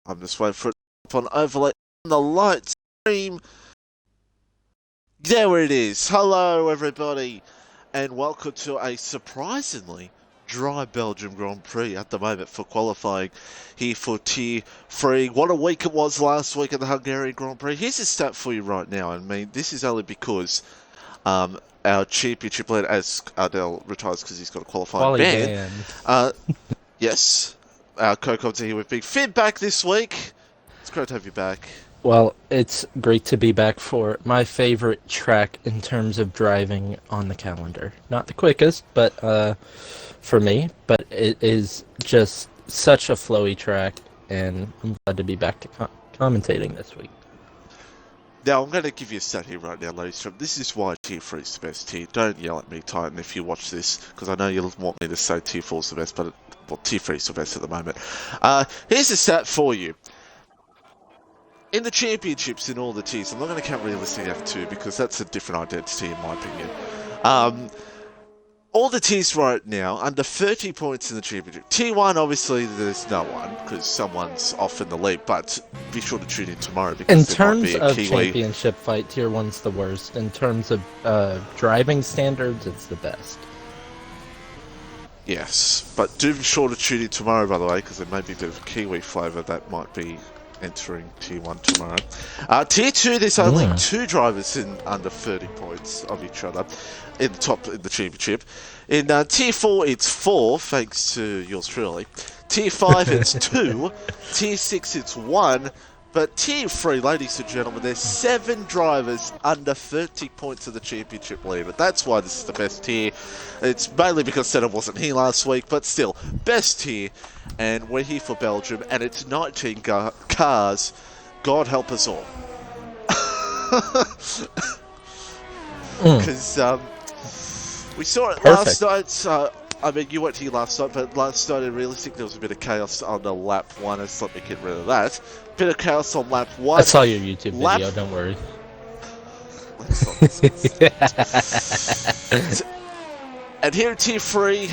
I'm just waiting for it on overlay on the light stream. There it is. Hello, everybody, and welcome to a surprisingly dry Belgian Grand Prix at the moment for qualifying here for Tier 3. What a week it was last week at the Hungarian Grand Prix. Here's a stat for you right now. I mean, this is only because our championship leader, as Ardell retires because he's got a qualifying ban. Yes, our co-coms are here with Big Finn back this week. It's great to have you back. Well, it's great to be back for my favorite track in terms of driving on the calendar. Not the quickest, but for me, but it is just such a flowy track, and I'm glad to be back to commentating this week. Now, I'm going to give you a stat here right now, ladies. This is why Tier 3 is the best tier. Don't yell at me, Titan, if you watch this, because I know you'll want me to say Tier 4 is the best, but well, Tier 3 is the best at the moment. Here's a stat for you. In the championships in all the tiers, I'm not going to count realistic F2 because that's a different identity in my opinion. All the tiers right now, under 30 points in the championship. Tier 1, obviously, there's no one because someone's off in the lead, but be sure to tune in tomorrow because in there might terms be a of Kiwi. championship fight, Tier 1's the worst. In terms of driving standards, it's the best. Yes, but do be sure to tune in tomorrow, by the way, because there may be a bit of Kiwi flavour that might be entering Tier 1 tomorrow. Tier 2, there's only 2 drivers in under 30 points of each other in the top in the championship. In Tier 4, it's 4, thanks to yours truly. Tier 5, it's 2. Tier 6, it's 1. But Tier 3, ladies and gentlemen, there's 7 drivers under 30 points of the championship leader. That's why this is the best tier. It's mainly because Senna wasn't here last week, but still, best tier. And we're here for Belgium, and it's 19 cars. God help us all. Because we saw it last night. I mean, you weren't here last night, but last night in realistic, there was a bit of chaos on the lap 1. So let me get rid of that. Bit of chaos on lap 1. I saw your YouTube video, don't worry. And here in Tier 3,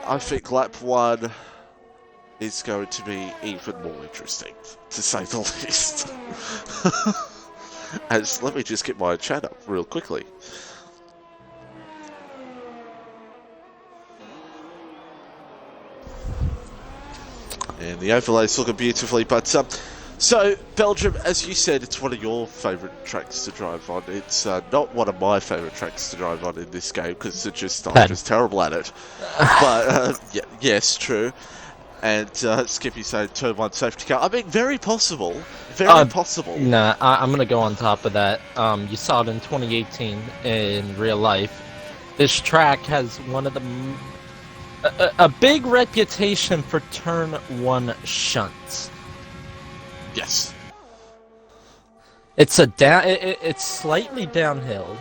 I think lap 1 is going to be even more interesting, to say the least. And let me just get my chat up real quickly. And the overlay's looking beautifully, but so Belgium, as you said, it's one of your favourite tracks to drive on. It's not one of my favourite tracks to drive on in this game because I'm just terrible at it. But yeah, yes, true. And Skippy saying turn 1 safety car. I mean, very possible. Very possible. Nah, I'm gonna go on top of that. You saw it in 2018 in real life. This track has one of the a big reputation for turn 1 shunts. Yes. It's it's slightly downhill,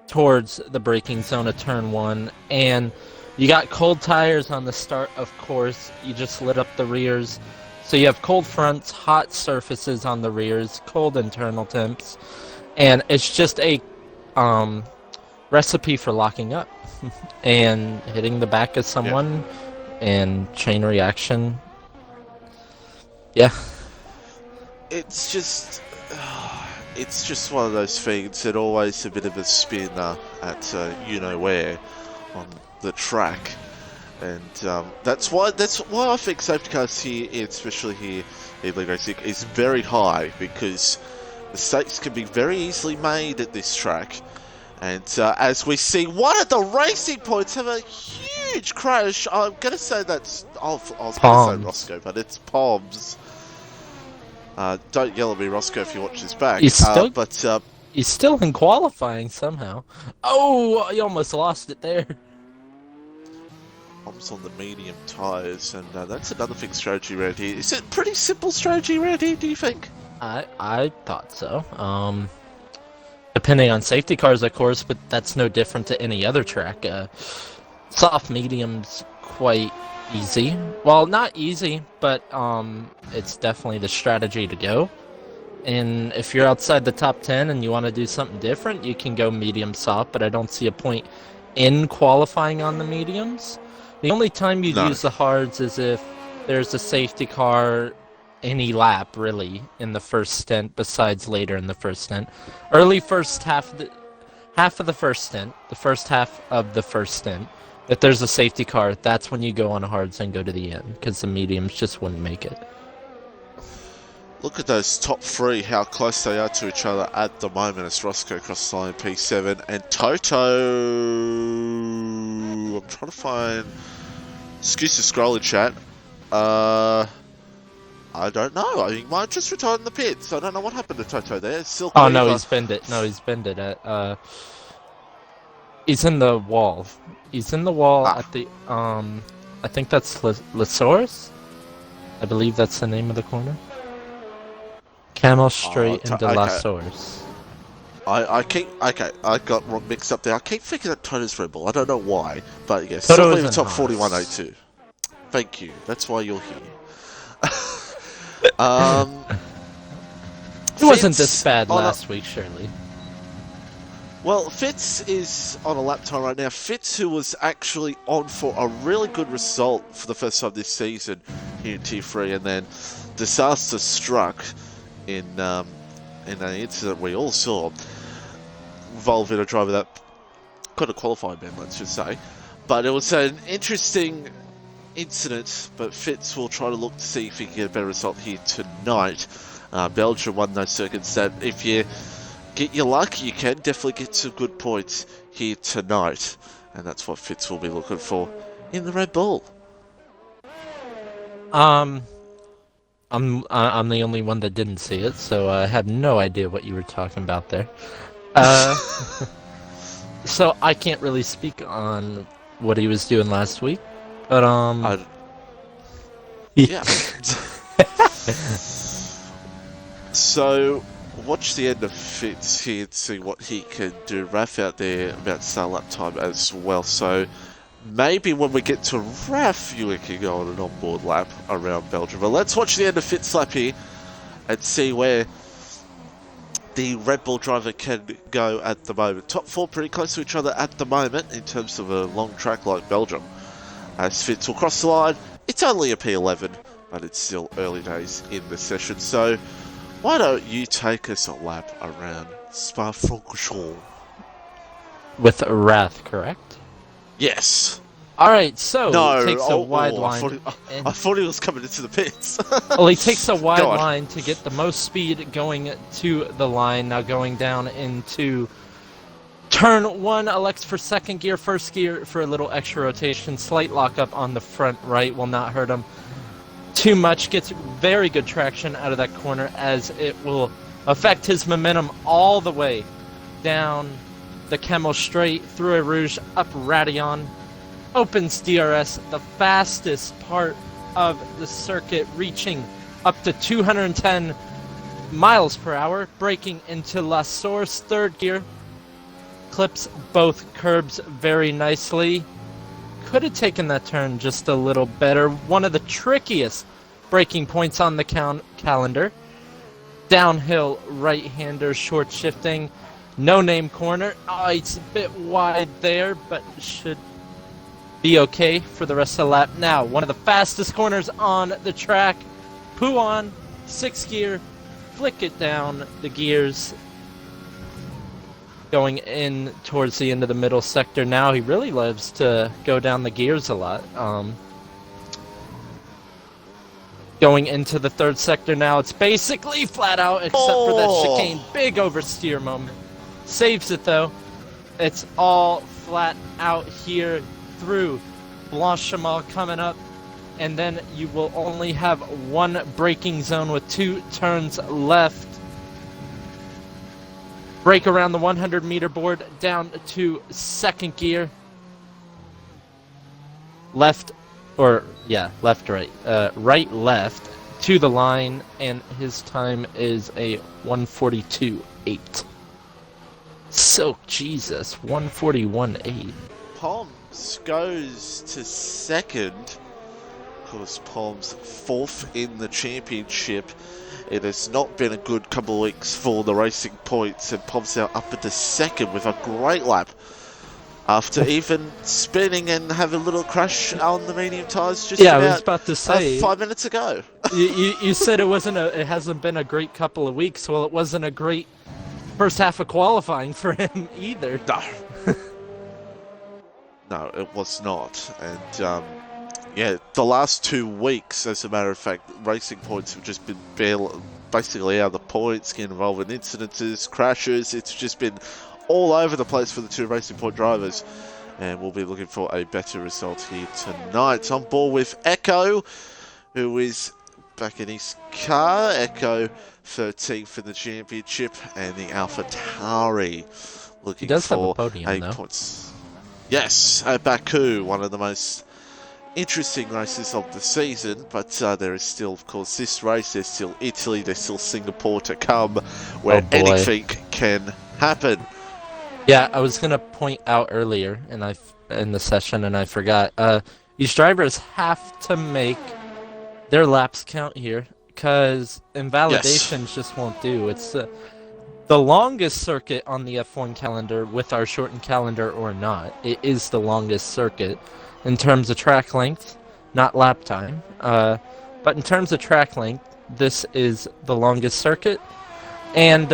towards the braking zone of turn 1, and you got cold tires on the start. Of course, you just lit up the rears, so you have cold fronts, hot surfaces on the rears, cold internal temps, and it's just a recipe for locking up and hitting the back of someone and chain reaction. Yeah. It's just one of those things that always a bit of a spin at you know where on the track, and that's why I think safety cars here, especially here in League Racing, is very high because mistakes can be very easily made at this track. And as we see, one of the racing points have a huge crash. I'm going to say that's... I was going to say Roscoe, but it's Poms. Don't yell at me, Roscoe, if you watch this back. He's still in qualifying somehow. Oh, you almost lost it there. Poms on the medium tyres, and that's another thing strategy around here. Is it pretty simple strategy around here, do you think? I thought so. Depending on safety cars, of course, but that's no different to any other track. Soft medium's quite easy. Well, not easy, but it's definitely the strategy to go. And if you're outside the top 10 and you want to do something different, you can go medium soft, but I don't see a point in qualifying on the mediums. The only time you'd use the hards is if there's a safety car any lap, really, in the first stint, besides later in the first stint. Early first half of the first stint, the first half of the first stint, if there's a safety car, that's when you go on hards and go to the end, because the mediums just wouldn't make it. Look at those top three, how close they are to each other at the moment as Roscoe crosses the line P7 and Toto. I'm trying to find. Excuse the scrolling chat. I don't know. He might just retire in the pits. I don't know what happened to Toto there. Silk Oh no, Weaver. he's bended it. No, he's bended it. He's in the wall. He's in the wall at the I think that's Lesaurus. I believe that's the name of the corner. Camel straight into okay. Lesaurus. I got wrong mixed up there. I keep thinking that Toto's Red Bull. I don't know why, but yes, Toto Silk is Weaver in top Haas. 41.02. Thank you. That's why you're here. It wasn't Fitz this bad on last week, surely. Well, Fitz is on a lap time right now. Fitz, who was actually on for a really good result for the first time this season here in T3, and then disaster struck in an incident we all saw, involving a driver that couldn't qualify, Ben, let's just say. But it was an interesting incident, but Fitz will try to look to see if he can get a better result here tonight. Belgium won those circuits that if you get your luck, you can definitely get some good points here tonight. And that's what Fitz will be looking for in the Red Bull. I'm the only one that didn't see it, so I had no idea what you were talking about there. So I can't really speak on what he was doing last week, but yeah. So watch the end of Fitz here to see what he can do. Raf out there about to start lap time as well. So maybe when we get to Raf, you can go on an onboard lap around Belgium. But let's watch the end of Fitz lap here and see where the Red Bull driver can go at the moment. Top four pretty close to each other at the moment in terms of a long track like Belgium. As Fitz will cross the line, it's only a P11, but it's still early days in the session. So why don't you take us a lap around Spa-Francorchamps? with Wrath, correct? Yes. Alright, so No. he takes a wide line. I thought he was coming into the pits. Well, he takes a wide Go on. line to get the most speed going to the line. Now going down into turn 1, elects for second gear, first gear for a little extra rotation. Slight lockup on the front right will not hurt him too much. Gets very good traction out of that corner as it will affect his momentum all the way down the Camel straight, through a Rouge, up Radion. Opens DRS, the fastest part of the circuit, reaching up to 210 miles per hour, braking into La Source, third gear. Clips both curbs very nicely. Could have taken that turn just a little better. One of the trickiest braking points on the calendar. Downhill right-hander, short shifting. No-name corner. Oh, it's a bit wide there, but should be okay for the rest of the lap. Now, one of the fastest corners on the track. Pouon, 6th gear, flick it down the gears. Going in towards the end of the middle sector now. He really loves to go down the gears a lot. Going into the third sector now. It's basically flat out except for that chicane. Big oversteer moment. Saves it though. It's all flat out here through Blanchimont coming up, and then you will only have one braking zone with 2 turns left. Brake around the 100-meter board down to second gear. Left, right, right, left to the line, and his time is a 1:42.8. So, Jesus, 1:41.8. Poms goes to second. Of course, Poms fourth in the championship. It has not been a good couple of weeks for the Racing Points, and Poms now up into second with a great lap After even spinning and have a little crash on the medium tyres just Yeah, I was about to say 5 minutes ago. you said it hasn't been a great couple of weeks. Well, it wasn't a great first half of qualifying for him either. No. No, it was not. And yeah, the last 2 weeks, as a matter of fact, Racing Points have just been basically out of the points, getting involved in incidences, crashes. It's just been all over the place for the 2 Racing Point drivers. And we'll be looking for a better result here tonight. On board with Echo, who is back in his car. Echo 13th in the championship, and the AlphaTauri looking He does for have a podium, 8 though. points. Yes, at Baku, one of the most interesting races of the season, but there is still, of course, this race. There's still Italy, there's still Singapore to come, where anything can happen. Yeah, I was gonna point out earlier, in the session, and I forgot. These drivers have to make their laps count here, because invalidations just won't do. It's the longest circuit on the F1 calendar, with our shortened calendar or not. It is the longest circuit in terms of track length, not lap time. But in terms of track length, this is the longest circuit. And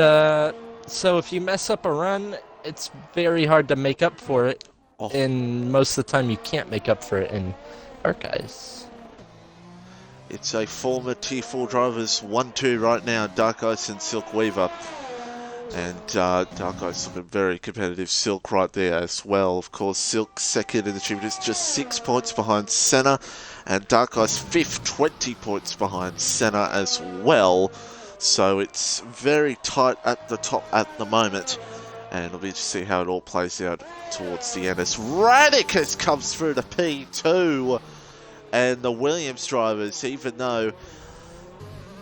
so if you mess up a run, it's very hard to make up for it. Oh. And most of the time you can't make up for it in Dark Ice. It's a former Tier 4 drivers 1-2 right now, Dark Ice and Silk Weaver. And Dark Ice looking very competitive. Silk right there as well. Of course, Silk second in the championship, just 6 points behind Senna. And Dark Ice fifth, 20 points behind Senna as well. So it's very tight at the top at the moment. And we'll be to see how it all plays out towards the end. As Radicus comes through to P2. And the Williams drivers, even though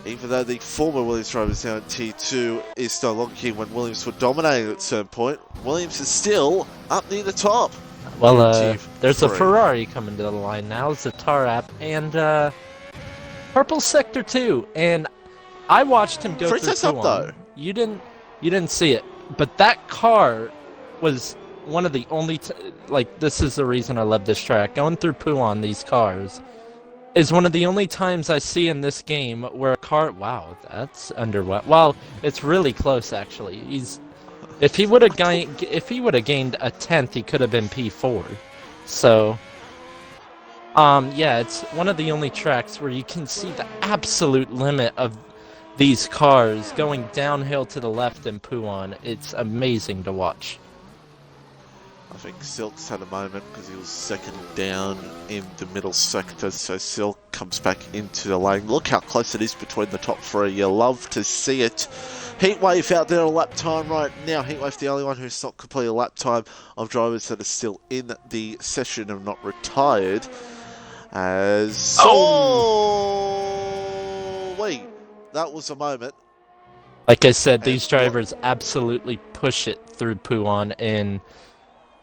the former Williams drivers now in T2 is no longer here when Williams were dominating at a certain point, Williams is still up near the top. Well, there's a Ferrari coming to the line now, Zatarap, and Purple Sector 2, and I watched him go through Puan. Though. You didn't see it, but that car was one of the only, this is the reason I love this track. Going through Puan, these cars, is one of the only times I see in this game where a car, wow, that's underwhelming. Well, it's really close, actually. If he would have gained a 10th, he could have been P4. So, yeah, it's one of the only tracks where you can see the absolute limit of these cars going downhill to the left in Puan. It's amazing to watch. I think Silk's had a moment because he was second down in the middle sector, so Silk comes back into the lane. Look how close it is between the top 3. You love to see it. Heatwave out there a lap time right now. Heatwave the only one who's not completed a lap time of drivers that are still in the session and not retired. As wait, that was a moment. Like I said, these drivers absolutely push it through Puan, and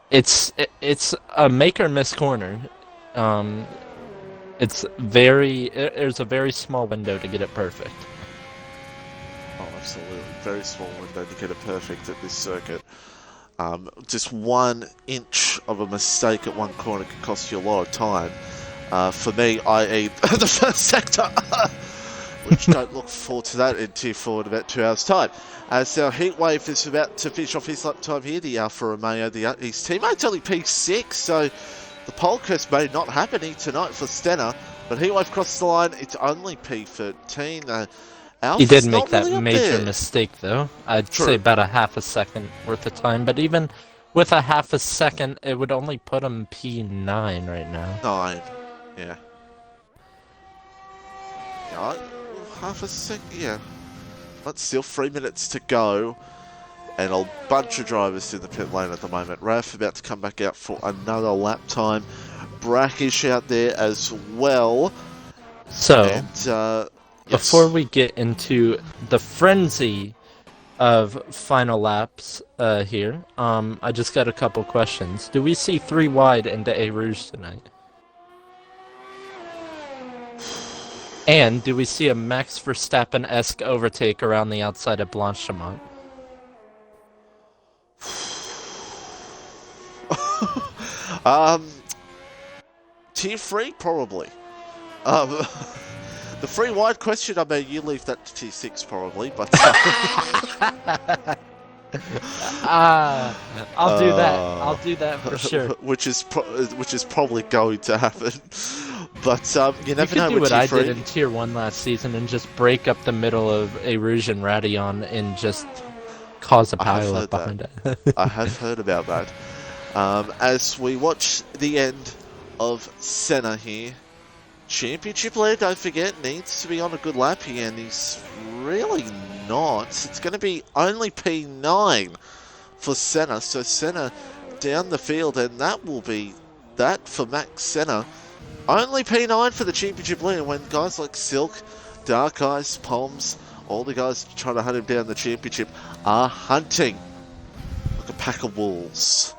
it's a make or miss corner. There's a very small window to get it perfect. Oh, absolutely. Very small window to get it perfect at this circuit. Just 1 inch of a mistake at one corner could cost you a lot of time. For me, i.e. the first sector, which don't look forward to that in Tier 4 in about 2 hours' time. As our Heatwave is about to finish off his lap time here, the Alfa Romeo, his teammate's only P6, so the pole curse may not happen here tonight for Stenner, but Heatwave crossed the line, it's only P13. He did make that major mistake, though. I'd say about a half a second worth of time, but even with a half a second, it would only put him P9 right now. 9, yeah. Yeah, half a second, yeah. But still 3 minutes to go, and a bunch of drivers in the pit lane at the moment. Raf about to come back out for another lap time. Brackish out there as well. So, and, yes. Before we get into the frenzy of final laps here, I just got a couple questions. Do we see 3 wide into A Rouge tonight? And do we see a Max Verstappen-esque overtake around the outside of Blanchimont? Tier 3, probably. The free wide question, I mean, you leave that to Tier 6, probably, but... I'll do that. I'll do that for sure. which is probably going to happen. But you never You know could do with what I Tier 3. did in Tier 1 last season and just break up the middle of a Rouge and Radillon and just cause a pile up behind it. I have heard about that. As we watch the end of Senna here, Championship lead, don't forget, needs to be on a good lap here, and he's really not. It's going to be only P9 for Senna, so Senna down the field, and that will be that for Max Senna. Only P9 for the championship lead, when guys like Silk, Dark Eyes, Palms, all the guys trying to hunt him down the championship are hunting like a pack of wolves.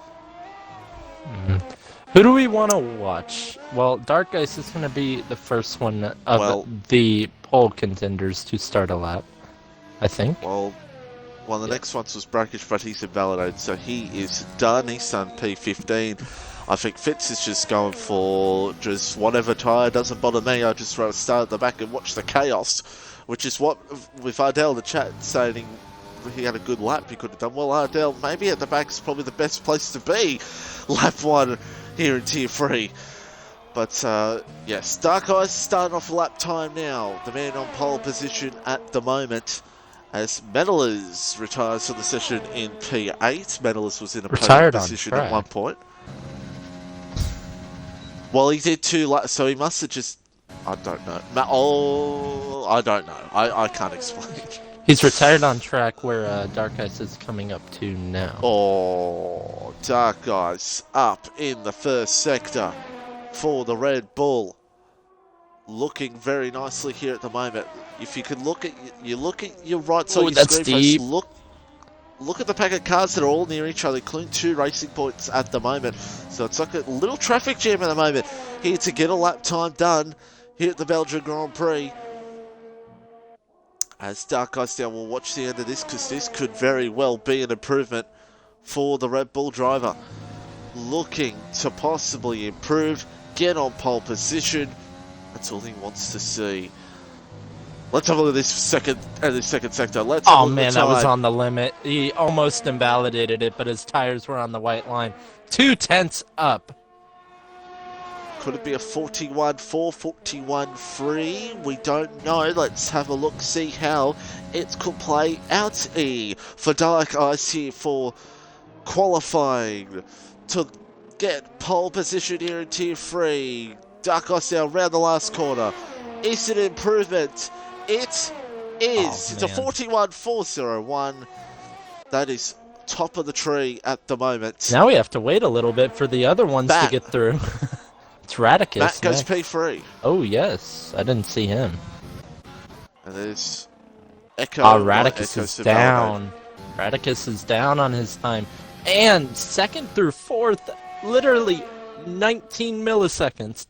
Who do we want to watch? Well, Dark Ice is going to be the first one of the pole contenders to start a lap, I think. Well, the next one was Brackish, but he's invalidated, so he is done. He's done P15. I think Fitz is just going for just whatever tyre, doesn't bother me. I just rather start at the back and watch the chaos, which is what, with Ardell in the chat saying he had a good lap, he could have done. Well, Ardell, maybe at the back is probably the best place to be. Lap 1 here in Tier 3. But, yes, Dark Eyes starting off lap time now. The man on pole position at the moment. As Medalers retires from the session in P8. Medalers was in a podium position at one point. Well, he did 2 laps, so he must have just... I don't know. I don't know. I can't explain. He's retired on track where Dark Ice is coming up to now. Oh, Dark Eyes up in the first sector for the Red Bull. Looking very nicely here at the moment. If you can look at your right side of your screen face, look at the pack of cars that are all near each other, including 2 racing points at the moment. So it's like a little traffic jam at the moment here to get a lap time done here at the Belgian Grand Prix. As Dark Ice down, we'll watch the end of this because this could very well be an improvement for the Red Bull driver. Looking to possibly improve, get on pole position. That's all he wants to see. Let's have a look at this second sector. Let's have a look at the that was time. on the limit. He almost invalidated it, but his tires were on the white line. 2/10 up. Could it be a 41.4, 41.3? We don't know. Let's have a look, see how it could play out. For Dark Ice here for qualifying to get pole position here in Tier 3. Dark Ice down around the last corner. Is it an improvement? It is. It's a 41.401. That is top of the tree at the moment. Now we have to wait a little bit for the other ones to get through. It's Radicus. Matt goes P3. Oh, yes. I didn't see him. And there's Echo. Radicus is down. Radicus is down on his time. And second through fourth, literally 19 milliseconds.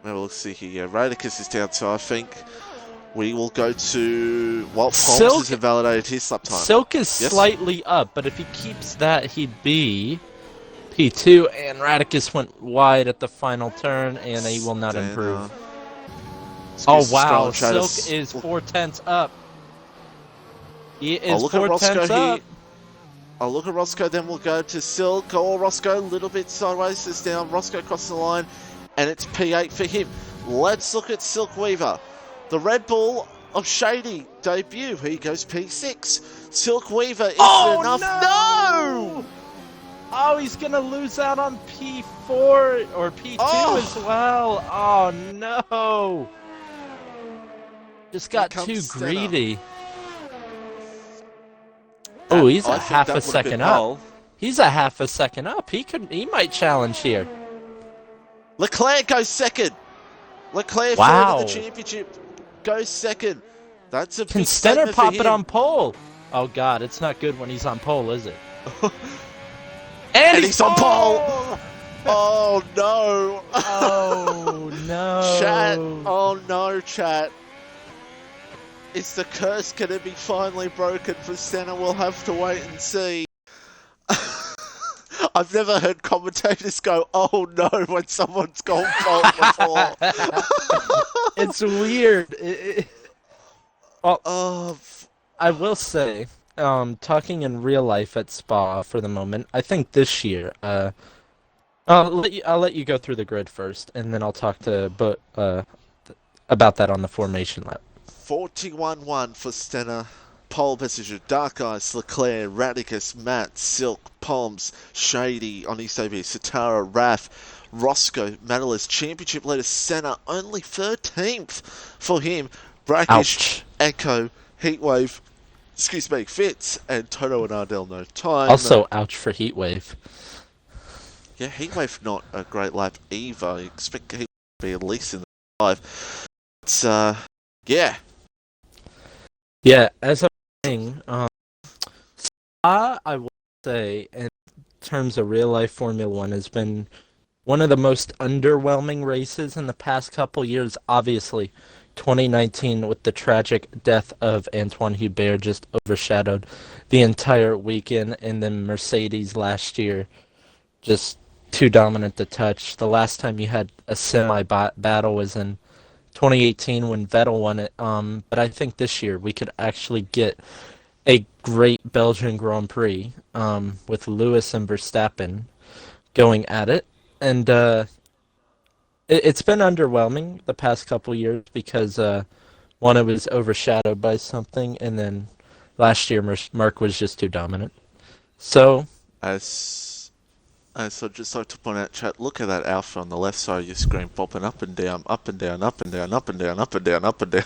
Well, let's see here. Yeah, Radicus is down, so I think we will go to... Well, Palms has invalidated his lap time. Silk is slightly up, but if he keeps that, he'd be P2, and Radicus went wide at the final turn, and he will not improve. Oh, wow. Silk is 4/10 up. He is 4/10 up. I'll look at Roscoe, then we'll go to Silk. Oh, Roscoe, a little bit sideways. It's down. Roscoe crosses the line, and it's P8 for him. Let's look at Silk Weaver. The Red Bull of Shady debut. He goes P6. Silk Weaver, is it enough? No! Oh, he's going to lose out on P4 or P2 as well. Oh, no. Just got too greedy. Oh, he's a half a second up. He's a half a second up. He might challenge here. Leclerc goes second. Leclerc for the championship goes second. That's a big statement for him. Can Stenner pop it on pole? Oh God, it's not good when he's on pole, is it? and he's on pole. Oh no. Oh no. Chat. Oh no, chat. Is the curse going to be finally broken for Senna? We'll have to wait and see. I've never heard commentators go, "Oh no," when someone's gone fault before. It's weird. Well, Oh, I will say, talking in real life at Spa for the moment, I think this year, I'll let you go through the grid first, and then I'll talk to about that on the formation lap. 41-1 for Stenner. Pole position, Dark Eyes, Leclerc, Radicus, Matt, Silk, Palms, Shady, on his debut, Satara, Raf, Roscoe, Madalis, Championship leader, Senna, only 13th for him. Brackish, Ouch. Echo, Heatwave, Fitz, and Toto and Ardell no time. Also, ouch for Heatwave. Yeah, Heatwave not a great lap either. I expect Heatwave to be at least in the 5. It's, yeah. Yeah, as I'm saying, I will say, in terms of real life Formula One, has been one of the most underwhelming races in the past couple years. Obviously, 2019 with the tragic death of Antoine Hubert just overshadowed the entire weekend, and then Mercedes last year just too dominant to touch. The last time you had a semi-battle was in 2018 when Vettel won it. But I think this year we could actually get a great Belgian Grand Prix with Lewis and Verstappen going at it. And it's been underwhelming the past couple years because one, it was overshadowed by something, and then last year Mark was just too dominant. So, As I'd just like to point out, chat, look at that alpha on the left side of your screen bopping up and down, up and down, up and down, up and down, up and down, up and down.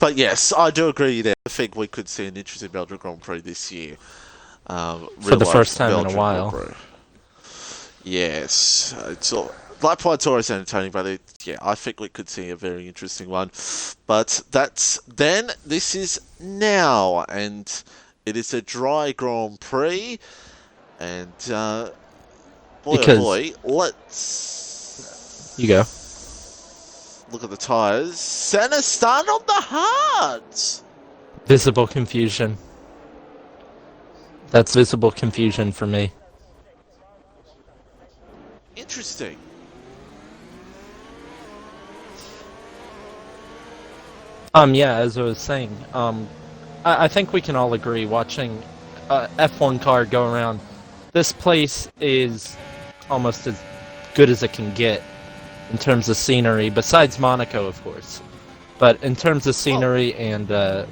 But yes, I do agree there. I think we could see an interesting Belgian Grand Prix this year. for the first time in a while. Yes. Lap one's always entertaining, but yeah, I think we could see a very interesting one. But this is now, and it is a dry Grand Prix, and boy, let's... You go. Look at the tyres. Senna starting on the hards! Visible confusion. That's visible confusion for me. Interesting. Yeah, as I was saying, I think we can all agree watching F1 car go around. This place is almost as good as it can get in terms of scenery, besides Monaco, of course. But in terms of scenery and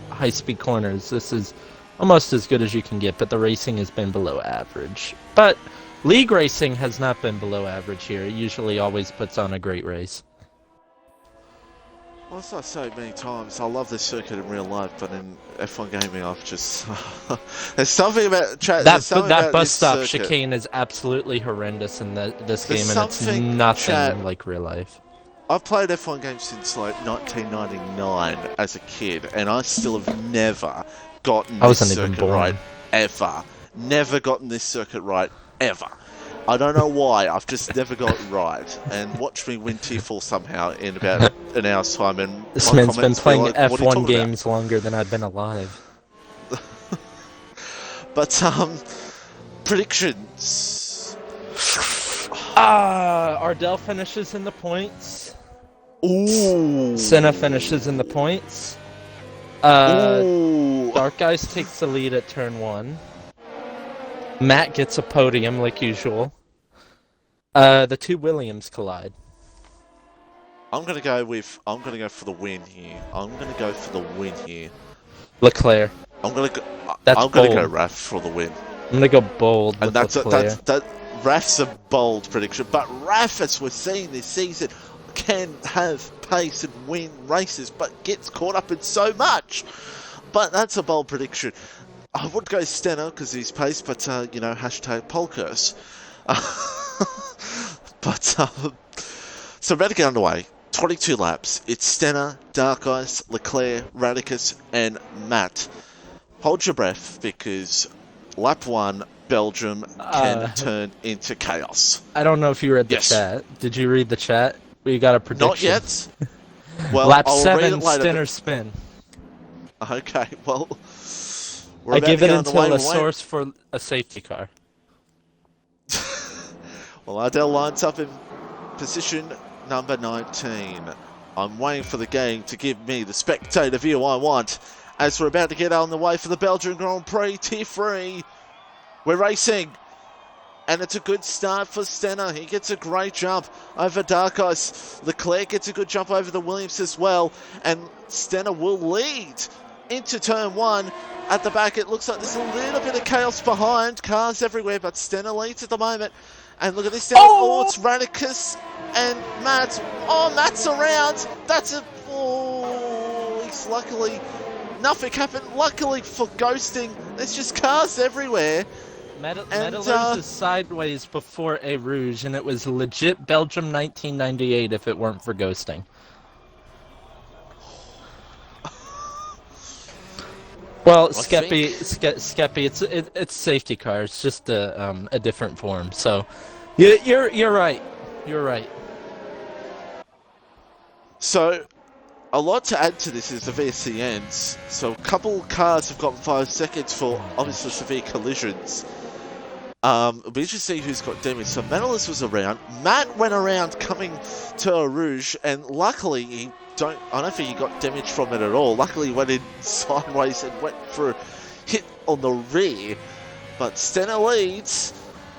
high-speed corners, this is almost as good as you can get, but the racing has been below average. But league racing has not been below average here. It usually always puts on a great race. Well, as I say many times, I love this circuit in real life, but in F1 gaming, I've just... there's something about... That bus stop chicane is absolutely horrendous in this game, and it's nothing like real life. I've played F1 games since like 1999 as a kid, and I still have never gotten this circuit right, ever. Never gotten this circuit right, ever. I don't know why, I've just never got it right. And watch me win T4 somehow in about an hour's time. And this man's been playing F1 games longer than I've been alive. But, predictions. Ardell finishes in the points. Ooh. Senna finishes in the points. Ooh. Dark Eyes takes the lead at turn 1. Matt gets a podium like usual. The two Williams collide. I'm gonna go for the win here. Leclerc. I'm gonna go Raf for the win. I'm gonna go bold. And Raf's a bold prediction, but Raf, as we're seeing this season, can have pace and win races, but gets caught up in so much. But that's a bold prediction. I would go Stenner because he's pace, but hashtag pole curse. But so ready to get underway. 22 laps. It's Stenner, Dark Eyes, Leclerc, Radicus, and Matt. Hold your breath because lap 1, Belgium can turn into chaos. I don't know if you read the chat. Did you read the chat? We got a prediction. Not yet. Well, lap I'll 7, Stenner spin. Okay, well, I give it until a source for a safety car. Well, Ardell lines up in position number 19. I'm waiting for the game to give me the spectator view I want as we're about to get on the way for the Belgian Grand Prix Tier 3. We're racing. And it's a good start for Stenner. He gets a great jump over Dark Ice. Leclerc gets a good jump over the Williams as well. And Stenner will lead into turn 1. At the back, it looks like there's a little bit of chaos behind. Cars everywhere, but Stenner leads at the moment. And look at this down. Oh, it's Radicus and Matt. Oh, Matt's around. That's a... Oh, he's luckily... Nothing happened. Luckily for ghosting, there's just cars everywhere. Metalers is sideways before a Rouge, and it was legit Belgium 1998 if it weren't for ghosting. Well, Skeppy, it's safety car. It's just a different form. So, you're right. You're right. So, a lot to add to this is the VSC ends. So, a couple cars have gotten 5 seconds for obviously severe collisions. It'll be interesting to see who's got damage. So Manolus was around. Matt went around coming to a Rouge, and luckily I don't think he got damage from it at all. Luckily he went in sideways and went for a hit on the rear. But Stenner leads.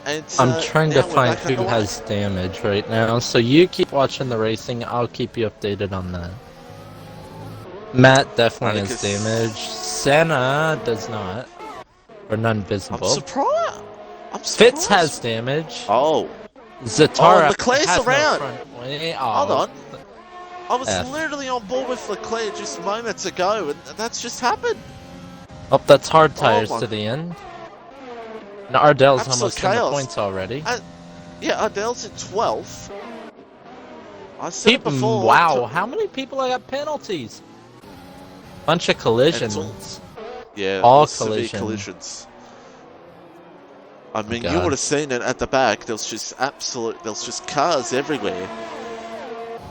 And I'm trying to find who has damage right now. So you keep watching the racing. I'll keep you updated on that. Matt definitely has damage. Senna does not. Or none visible. I'm surprised. Fitz has damage. Oh. Zatara Leclerc's has around. No Hold on. I was literally on board with Leclerc just moments ago, and that's just happened. Oh, that's hard tires to the end. And Ardell's almost in the points already. Yeah, Ardell's at 12th. I said it before. Wow, how many people got penalties? Bunch of collisions. All collisions. I mean, you would have seen it at the back. There's just cars everywhere.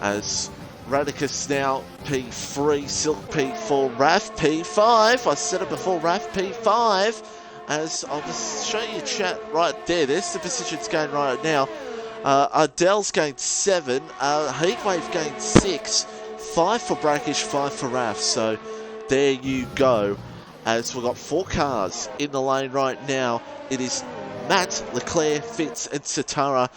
As Radicus now P3, Silk P4, Raf P5. I said it before, Raf P5. As I'll just show you chat right there. There's the positions going right now. Ardell's gained 7. Heatwave gained 6. 5 for Brackish, 5 for Raf. So there you go. As we've got 4 cars in the lane right now. It is Matt, Leclerc, Fitz, and Satara,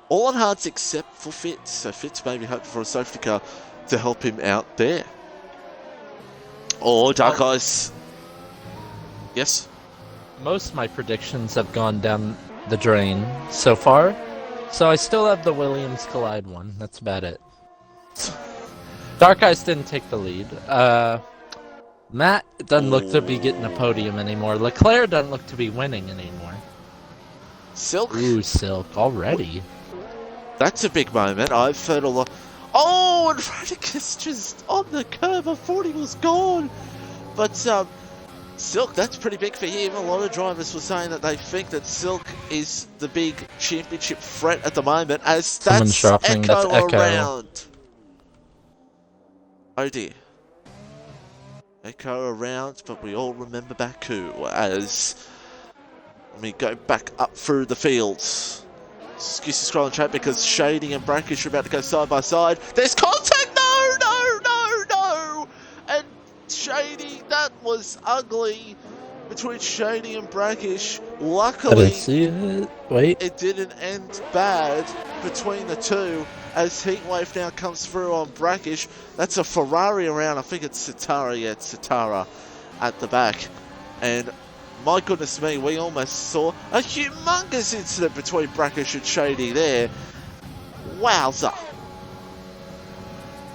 all on hards except for Fitz. So Fitz may be hoping for a safety car to help him out there. Or Dark Ice. Yes? Most of my predictions have gone down the drain so far. So I still have the Williams Collide one. That's about it. Dark Ice didn't take the lead. Matt doesn't look to be getting a podium anymore. Leclerc doesn't look to be winning anymore. Silk. Ooh, Silk already. That's a big moment. I've heard a lot. Oh, and Radicus just on the curve. I thought he was gone. But Silk, that's pretty big for him. A lot of drivers were saying that they think that Silk is the big championship threat at the moment. As that's Echo around. Oh dear. Echo around, but we all remember Baku as we go back up through the fields. Excuse the scrolling chat because Shady and Brackish are about to go side by side. There's contact! No! And Shady, that was ugly between Shady and Brackish. Luckily, I didn't see it. Wait. It didn't end bad between the two as Heatwave now comes through on Brackish. That's a Ferrari around. I think it's Satara. Yeah, it's Satara at the back. And my goodness me, we almost saw a humongous incident between Brackish and Shady there. Wowza.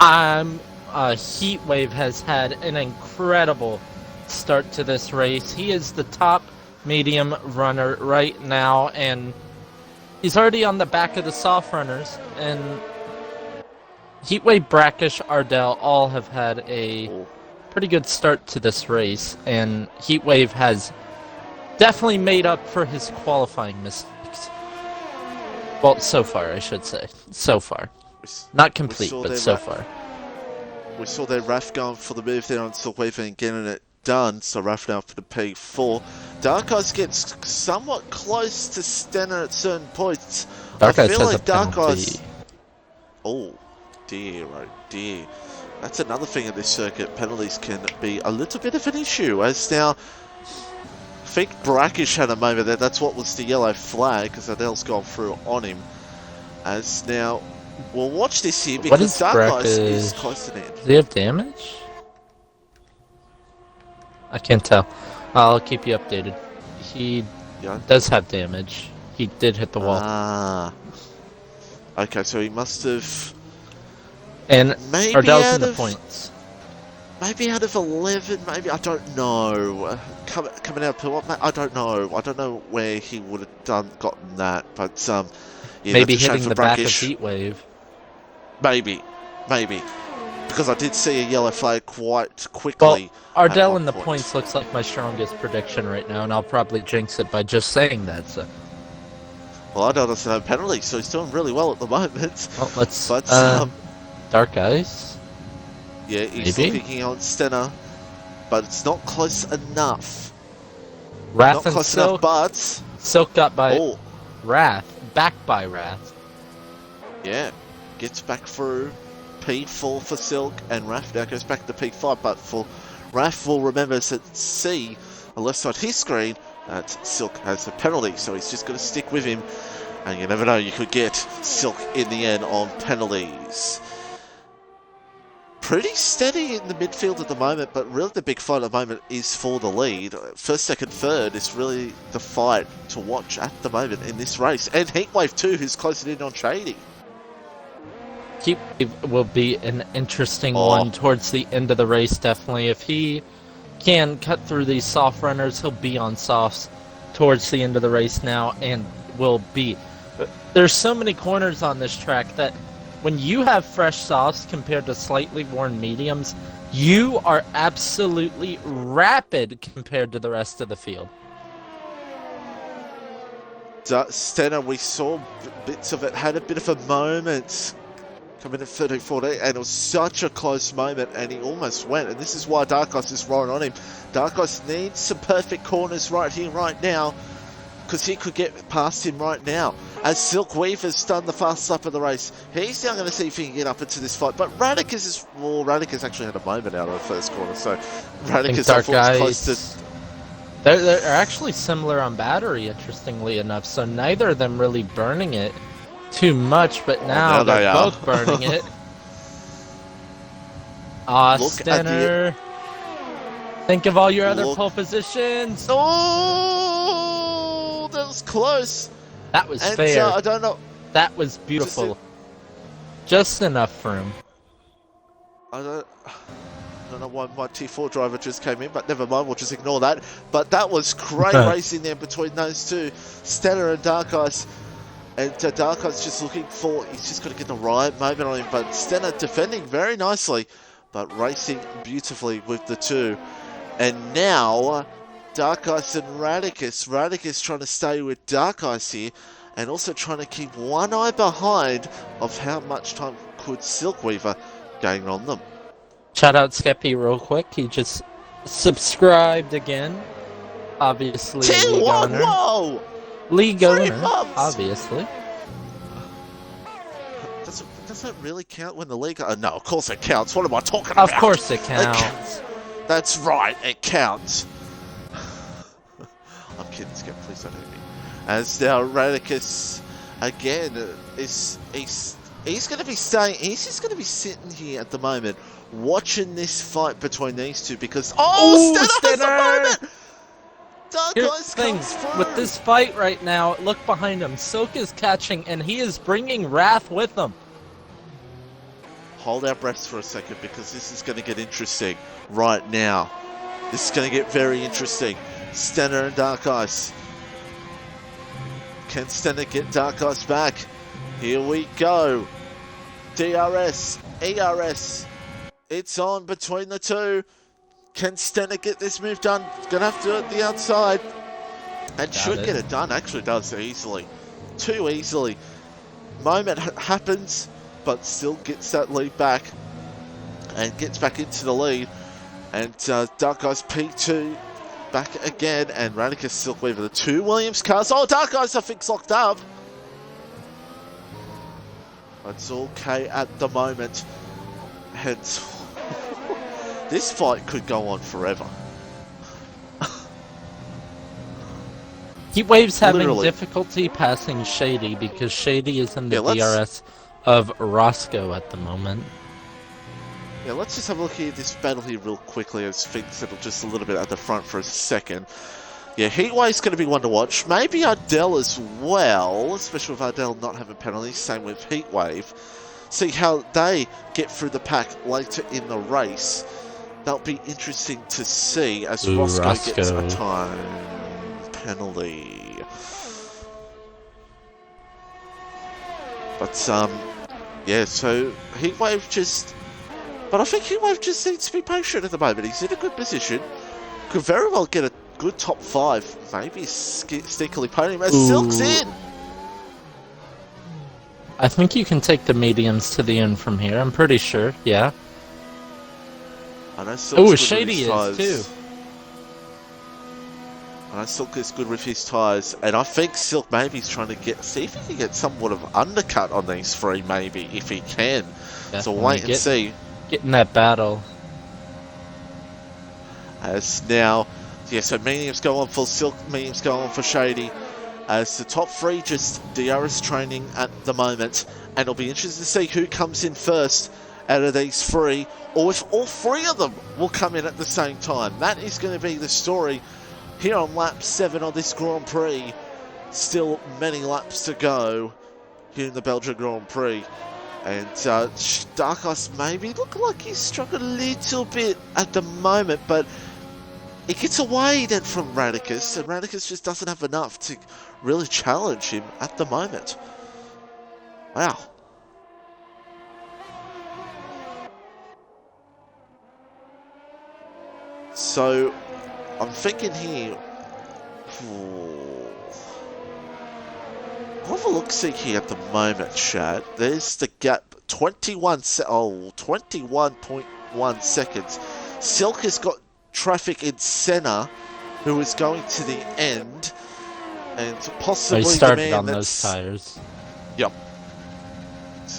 Heatwave has had an incredible start to this race. He is the top medium runner right now, and he's already on the back of the soft runners. And Heatwave, Brackish, Ardell all have had a pretty good start to this race, and Heatwave has definitely made up for his qualifying mistakes. Well, so far, I should say. So far. Not complete, but so far. We saw their Raf going for the move there on Silkweaver and getting it done. So Raf now for the P4. Dark Eyes gets somewhat close to Stenner at certain points. Dark I Eyes feel has like a Dark penalty. Eyes. Oh dear, oh dear. That's another thing in this circuit. Penalties can be a little bit of an issue. As now, I think Brackish had a moment there. That's what was the yellow flag, because Adele's gone through on him. As now, we'll watch this here What because is Dark Eyes is Brackish? close to the end. Does he have damage? I can't tell. I'll keep you updated. He Yeah. does have damage. He did hit the wall. Ah. Okay, so he must have. And Maybe Ardell's out in the of points. maybe out of 11, maybe I don't know. Coming out of what? I don't know. I don't know where he would have gotten that, but yeah, Maybe that's a shame hitting for the back of Brackish. Heatwave. Maybe, because I did see a yellow flag quite quickly. Well, Ardell at in the one point. points looks like my strongest prediction right now, and I'll probably jinx it by just saying that. So, Well, I don't understand penalties, so he's doing really well at the moment. well, let's. But Dark Eyes. yeah, he's maybe? looking on Stenner, but it's not close enough. Wrath Not and close enough, Silk. but Silk got by oh, Wrath. Backed by Wrath. yeah, gets back through P4 for Silk, and Raph now goes back to P5, but for Raph will remember to see on the left side of his screen that Silk has a penalty, so he's just going to stick with him, and you never know, you could get Silk in the end on penalties. Pretty steady in the midfield at the moment, but really the big fight at the moment is for the lead. First, second, third is really the fight to watch at the moment in this race. And Heatwave 2, who's closing in on Shady. Heatwave will be an interesting one towards the end of the race, definitely. If he can cut through these soft runners, he'll be on softs towards the end of the race now, and will be. There's so many corners on this track that when you have fresh softs compared to slightly worn mediums, you are absolutely rapid compared to the rest of the field. Stenner, we saw bits of it, had a bit of a moment coming in 13-14, and it was such a close moment, and he almost went, and this is why Dark Eyes is rolling on him. Dark Eyes needs some perfect corners right here, right now, because he could get past him right now. As Silk Weaver's done the fastest lap of the race, he's now going to see if he can get up into this fight. But Radicus Radicus actually had a moment out of the first corner, so Radicus Dark Eyes close to. They're actually similar on battery, interestingly enough. So neither of them really burning it too much, but now they're both burning it. Stenner. Think of all your other pole positions. Oh, that was close. That was fair. I don't know. That was beautiful. Just enough for him. I don't know why my T4 driver just came in, but never mind, we'll just ignore that. But that was great racing there between those two, Stenner and Dark Eyes. And Dark Eyes just looking for, he's just got to get the right moment on him. But Stenner defending very nicely, but racing beautifully with the two. And now, Dark Eyes and Radicus. Radicus trying to stay with Dark Eyes here, and also trying to keep one eye behind of how much time could Silkweaver gain on them. Shout out Skeppy real quick. He just subscribed again. Obviously, league owner. Whoa! League owner, obviously. Does that really count when the league? No, of course it counts. What am I talking about? Of course it counts. That's right, it counts. I'm kidding, Skip, please don't hit me. As now Radicus again he's going to be staying. He's just going to be sitting here at the moment, watching this fight between these two because Stenner has a moment. Dark Eyes comes through. With this fight right now, look behind him. Silk is catching, and he is bringing Wrath with him. Hold our breaths for a second because this is going to get interesting right now. This is going to get very interesting. Stenner and Dark Eyes. Can Stenner get Dark Eyes back? Here we go. DRS, ERS. It's on between the two. Can Stenner get this move done? Gonna have to do it the outside. And should get it done. Actually does easily. Too easily. Moment happens, but still gets that lead back. And gets back into the lead. And Dark Eyes P2 back again. And Radicus Silkweaver, the two Williams cars. Oh, Dark Eyes I think's locked up. It's okay at the moment. And this fight could go on forever. Heatwave's having Literally. difficulty passing Shady because Shady is in the Yeah, DRS of Roscoe at the moment. Yeah, let's just have a look here at this battle here real quickly as things settle just a little bit at the front for a second. Yeah, Heatwave's going to be one to watch. Maybe Ardell as well, especially with Ardell not having penalties. Same with Heatwave. See how they get through the pack later in the race. That'll be interesting to see as Roscoe gets a time penalty. But, yeah, so Heatwave just... But I think Heatwave just needs to be patient at the moment. He's in a good position. Could very well get a good top 5. Maybe sneakily podium as Silk's in. I think you can take the mediums to the end from here. I'm pretty sure. Yeah. I know Silk's good Shady with his is tyres. too. I know Silk is good with his tyres, and I think Silk maybe is trying to see if he can get somewhat of undercut on these three, maybe if he can. Definitely. So wait and see. Get in that battle. As now, yeah, so mediums go on for Silk, mediums go on for Shady. As the top 3 just DRS training at the moment, and it'll be interesting to see who comes in first out of these 3, or if all 3 of them will come in at the same time. That is going to be the story here on lap 7 of this Grand Prix. Still many laps to go here in the Belgian Grand Prix. And Dark Ice maybe look like he's struggling a little bit at the moment, but he gets away then from Radicus, and Radicus just doesn't have enough to really challenge him at the moment. Wow. So, I'm thinking here... I'll have a look-see here at the moment, Chad. There's the gap, 21.1 seconds. Silk has got traffic in Senna, who is going to the end, and possibly he started the man on that's... those tires. Yep.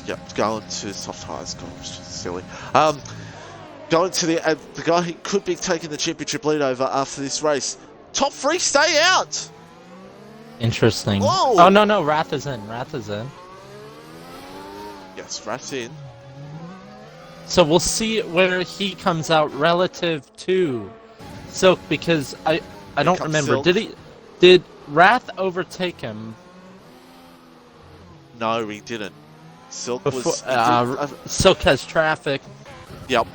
Yep, going to soft tires. God, it's just silly. Going to the guy who could be taking the championship lead over after this race. Top 3 stay out! Interesting. Whoa! Oh, no, Wrath is in. Wrath is in. Yes, Wrath's in. So we'll see where he comes out relative to Silk, because I don't remember. Silk. Did Wrath overtake him? No, he didn't. Silk Before, was... Silk has traffic. Yep.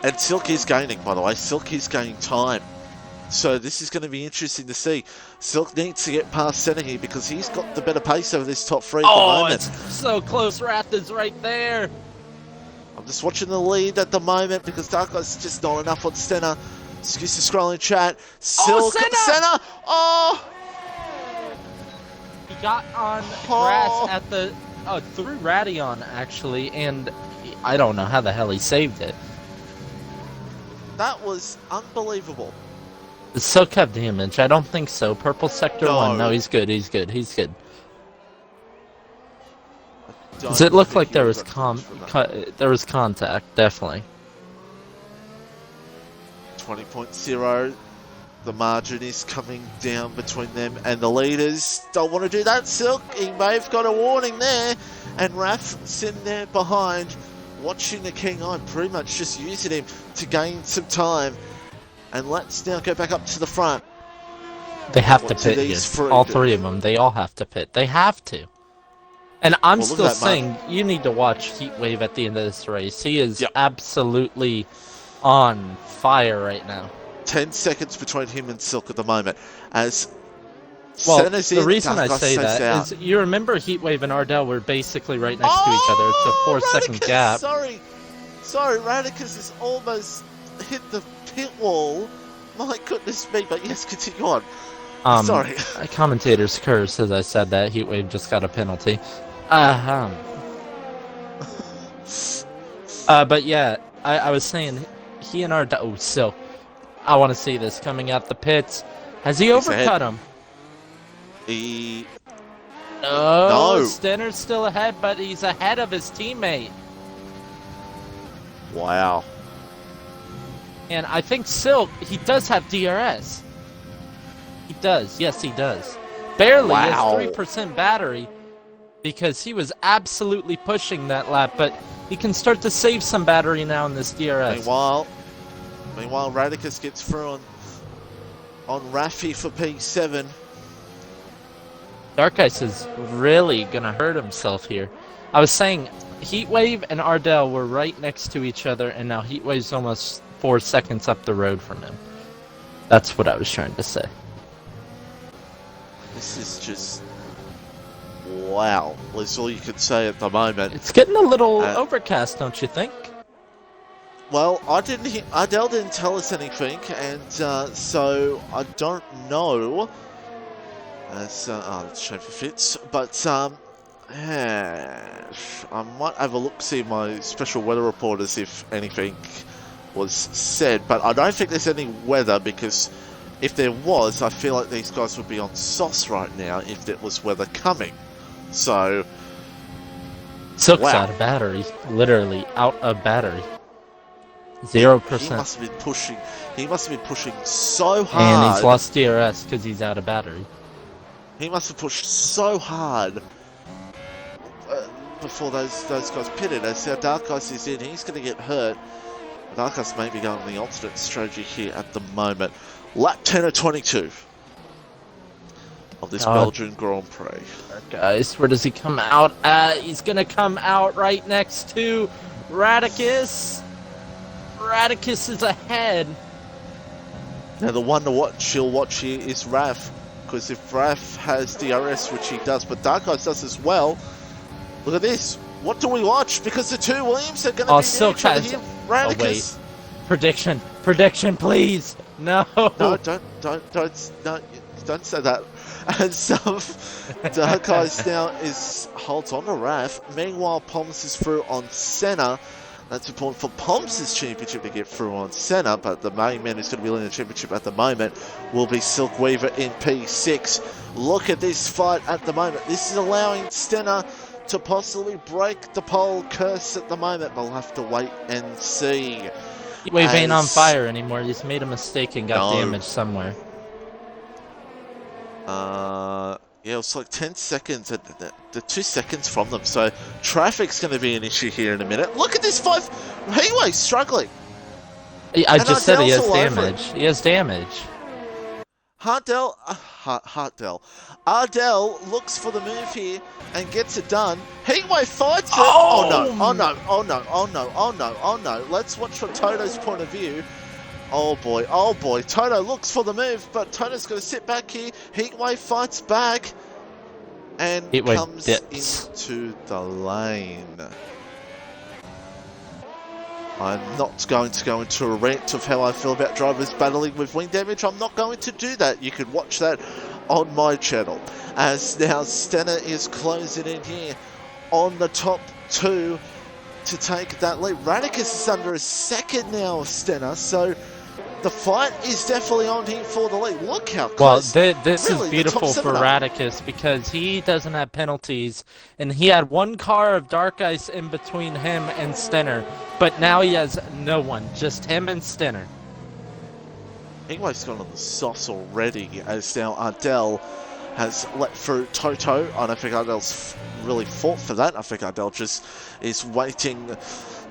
And Silk is gaining, by the way. Silk is gaining time. So this is going to be interesting to see. Silk needs to get past Senna here because he's got the better pace over this top 3 at the moment. It's so close. Wrath is right there. I'm just watching the lead at the moment because Dark Ice is just not enough on Senna. Excuse the scrolling chat. Silk, Senna! Oh! He got on grass at the... through Radion, actually, and I don't know how the hell he saved it. That was unbelievable. Does Silk have damage? I don't think so. Purple Sector 1. No, he's good. He's good. Does it look like there was there was contact? Definitely. 20.0. The margin is coming down between them and the leaders. Don't want to do that, Silk. He may have got a warning there. And Raph sitting there behind, watching the King Eye, pretty much just using him to gain some time. And let's now go back up to the front. They have to pit here. All 3 of them. They all have to pit. They have to. And I'm still saying, you need to watch Heatwave at the end of this race. He is absolutely on fire right now. 10 seconds between him and Silk at the moment. As the reason I say that is you remember Heatwave and Ardell were basically right next to each other. It's a 4-second gap. Sorry, Radicus has almost hit the pit wall. My goodness me, but yes, continue on. Sorry. Commentator's curse, as I said that. Heatwave just got a penalty. But yeah, I was saying, he and Ardell... Oh, Silk. I want to see this coming out the pits. Has he overcut him? No, No. Stenner's still ahead, but he's ahead of his teammate. Wow. And I think Silk, he does have DRS. He does. Yes, he does. Barely. Wow. He has 3% battery because he was absolutely pushing that lap, but he can start to save some battery now in this DRS. Meanwhile, Radicus gets through on Rafi for P7. Dark Ice is really gonna hurt himself here. I was saying Heatwave and Ardell were right next to each other, and now Heatwave's almost 4 seconds up the road from him. That's what I was trying to say. This is just wow. That's all you could say at the moment. It's getting a little overcast, don't you think? Well, Ardell didn't tell us anything, and so I don't know. That's a shame for Fitz, but I might have a look, see my special weather reporters if anything was said, but I don't think there's any weather, because if there was, I feel like these guys would be on sauce right now if there was weather coming. So Silk's wow. out of battery, literally out of battery. 0%. He must have been pushing. He must have been pushing so hard. And he's lost DRS because he's out of battery. He must have pushed so hard before those guys pitted. As our Dark Ice is in, he's going to get hurt. Dark Ice may be going the alternate strategy here at the moment. Lap 10 of 22 of this Belgian Grand Prix. Guys, where does he come out at? He's going to come out right next to Radicus. Radicus is ahead. Now the one you'll watch here is Raf, because if Raf has DRS, which he does, but Dark Ice does as well. Look at this. What do we watch? Because the two Williams are going to be Silk each other has... here. Oh, wait. Prediction, please. No. No, don't say that. And some Dark Ice now holds on to Raf. Meanwhile, Poms is through on Senna. That's important for Poms' championship to get through on Senna, but the main man who's going to be winning the championship at the moment will be Silk Weaver in P6. Look at this fight at the moment. This is allowing Stenner to possibly break the pole curse at the moment. We'll have to wait and see. Heatwave ain't on fire anymore. He's made a mistake and got damaged somewhere. Yeah, it's like 10 seconds, the 2 seconds from them, so traffic's going to be an issue here in a minute. Look at this Heatwave struggling. I just said he has damage. He has damage. Ardell looks for the move here and gets it done. Heatwave fights it. Oh no. Let's watch from Toto's point of view. Oh boy. Toto looks for the move, but Toto's going to sit back here. Heatwave fights back and comes into the lane. I'm not going to go into a rant of how I feel about drivers battling with wing damage. I'm not going to do that. You can watch that on my channel. As now Stenner is closing in here on the top two to take that lead. Radicus is under a second now of Stenner, so the fight is definitely on here for the lead. Look how close. Well, this is beautiful for Radicus because he doesn't have penalties, and he had one car of Dark Ice in between him and Stenner, but now he has no one, just him and Stenner. Heatwave's gone on the sauce already, as now Ardell has let through Toto. I don't think Ardell's really fought for that. I think Ardell just is waiting to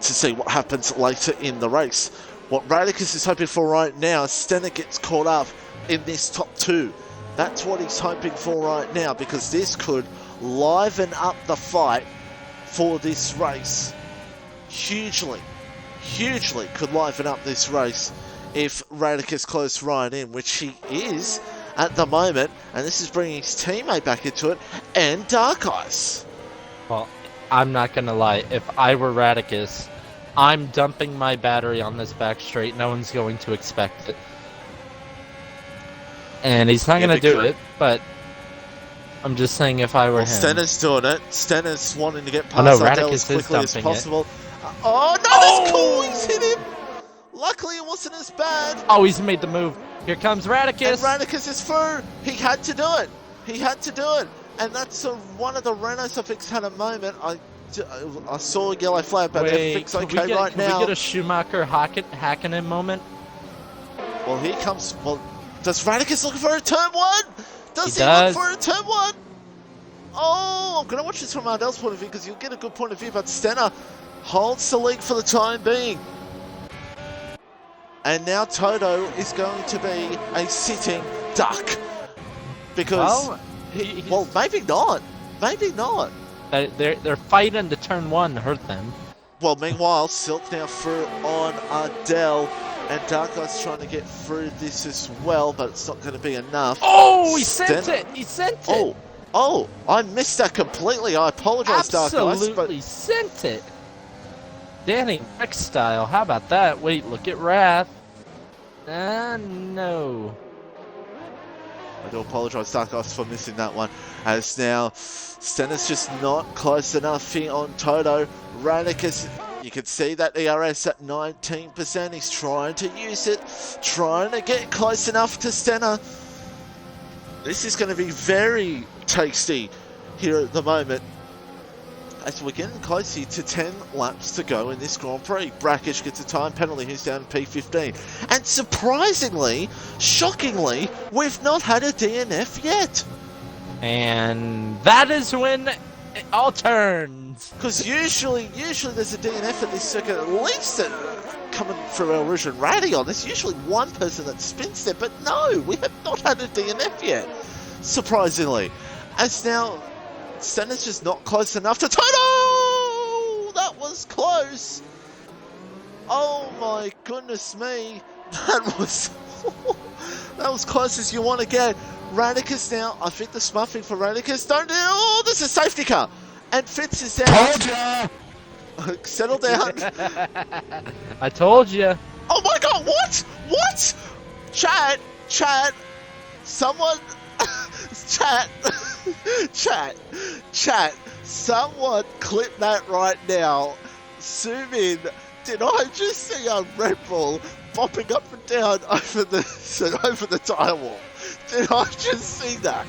see what happens later in the race. What Radicus is hoping for right now, Stenner gets caught up in this top two. That's what he's hoping for right now, because this could liven up the fight for this race. Hugely could liven up this race if Radicus close right in, which he is at the moment, and this is bringing his teammate back into it, and Dark Ice. Well, I'm not gonna lie, if I were Radicus, I'm dumping my battery on this back straight. No one's going to expect it. And he's not going to do it, but I'm just saying if I were him. Stenner's doing it. Stenner's wanting to get past Ardell as quickly as possible. Oh, no, that's cool. He's hit him. Luckily, it wasn't as bad. Oh, he's made the move. Here comes Radicus. And Radicus is through. He had to do it. And that's one of the Renaults, I think, had a moment. I saw a yellow flag, but everything's okay right now. Can we get a Schumacher Hakkinen moment? Well, here comes... Well, does Radicus looking for a turn 1? Does he look for a turn 1? Oh, I'm going to watch this from Ardell's point of view because you'll get a good point of view, but Stenner holds the lead for the time being. And now Toto is going to be a sitting duck. Because... Well, maybe not. Maybe not. They're fighting to turn 1 hurt them. Well, meanwhile, Silk now through on Ardell. And Dark Eye's trying to get through this as well, but it's not going to be enough. Oh, he sent it! He sent it! Oh, I missed that completely. I apologize, Dark Eyes. Absolutely sent it! Danny Rex style. How about that? Wait, look at Wrath. No. I do apologise, Dark Eyes, for missing that one. As now, Stenner's just not close enough here on Toto. Radicus, you can see that ERS at 19%. He's trying to use it, trying to get close enough to Stenner. This is going to be very tasty here at the moment. As we're getting close here to 10 laps to go in this Grand Prix. Brackish gets a time penalty, who's down P15. And surprisingly, shockingly, we've not had a DNF yet. And that is when it all turns. Because usually there's a DNF at this circuit, at least coming through our Rouge and Ratty on. There's usually one person that spins there, but no, we have not had a DNF yet, surprisingly. As now, Stenner's just not close enough to Toto! That was close. Oh my goodness me. That was close as you want to get. Radicus now, I think the smuffing for Radicus. Oh, there's a safety car. And Fitz is down. Told ya! Settle down. I told you. Oh my god, what? What? Chat, someone... Chat, someone clip that right now. Zoom in. Did I just see a Red Bull bopping up and down over the tire wall? Did I just see that?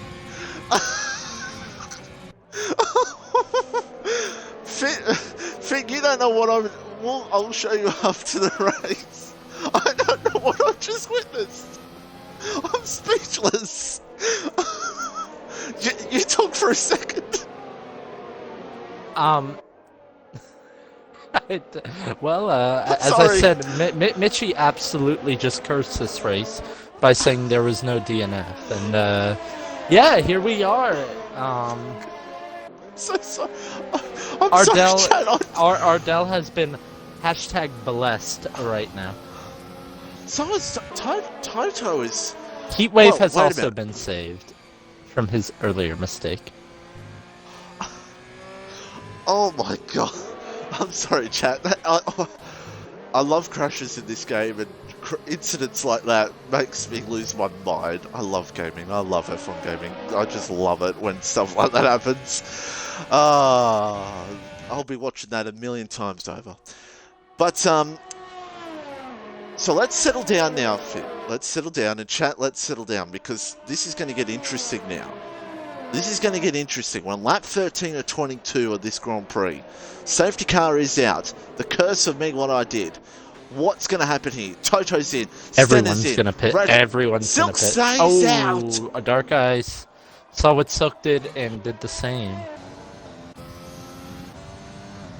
Finn, you don't know what I'll show you after the race. I don't know what I just witnessed. I'm speechless. You talk for a second. Well, as I said, Mitchie absolutely just cursed this race by saying there was no DNF, and yeah, here we are. So sorry. Ardell has been #blessed right now. So is Toto is. Heatwave has also been saved from his earlier mistake. Oh my god. I'm sorry, chat. I love crashes in this game, and incidents like that makes me lose my mind. I love gaming. I love F1 gaming. I just love it when stuff like that happens. I'll be watching that a million times over. But, so let's settle down now, Finn. Let's settle down, and chat, let's settle down, because this is going to get interesting now. This is going to get interesting. We're on lap 13 of 22 of this Grand Prix. Safety car is out. The curse of me, what I did. What's going to happen here? Toto's in. Everyone's going to pit. Everyone's going to pit. Silk stays out. A Dark Eyes saw what Silk did and did the same.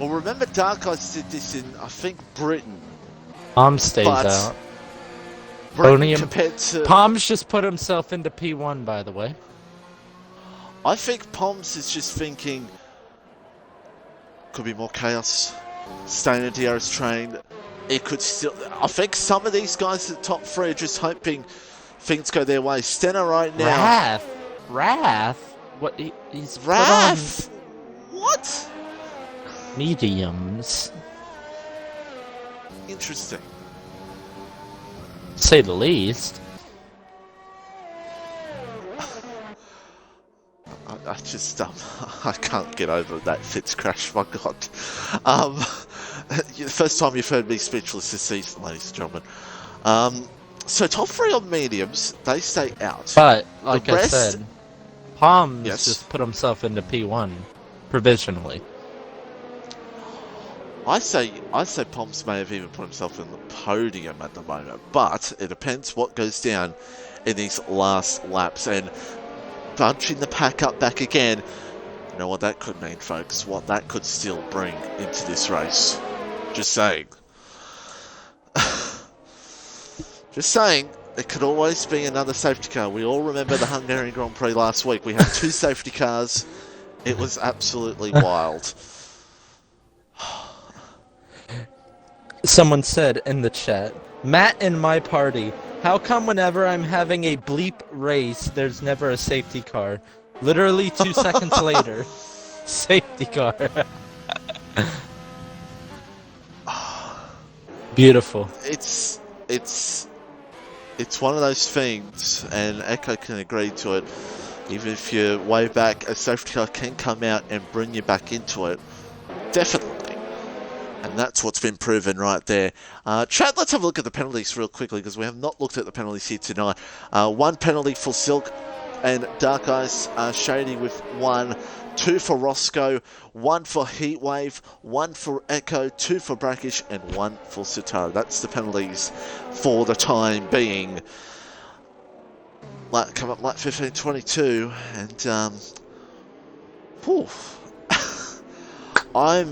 Well, remember Dark Eyes did this in, I think, Britain. Palm stays out. Compared to... Palm's just put himself into P1, by the way. I think Poms is just thinking, could be more chaos. Staying in DRS train, it could still. I think some of these guys at the top three are just hoping things go their way. Stenner right now. Wrath. What? He's Wrath. What? Mediums. Interesting. To say the least. I just I can't get over that Fitz crash. My God. The first time you've heard me speechless this season, ladies and gentlemen. So top three on mediums, they stay out. But like I said, Palms Yes. just put himself into P1 provisionally. I say Pomps may have even put himself in the podium at the moment, but it depends what goes down in these last laps, and bunching the pack up back again, you know what that could mean, folks, what that could still bring into this race. Just saying. Just saying, there could always be another safety car. We all remember the Hungarian Grand Prix last week. We had 2 safety cars. It was absolutely wild. Someone said in the chat, Matt in my party, how come whenever I'm having a bleep race, there's never a safety car? Literally 2 seconds later, safety car. Beautiful. It's one of those things, and Echo can agree to it. Even if you're way back, a safety car can come out and bring you back into it. Definitely. And that's what's been proven right there. Chat, let's have a look at the penalties real quickly, because we have not looked at the penalties here tonight. 1 penalty for Silk and Dark Eyes Shady with 1. 2 for Roscoe, 1 for Heatwave, 1 for Echo, 2 for Brackish, and 1 for Sitara. That's the penalties for the time being. Come up lap 15:22, and whew. I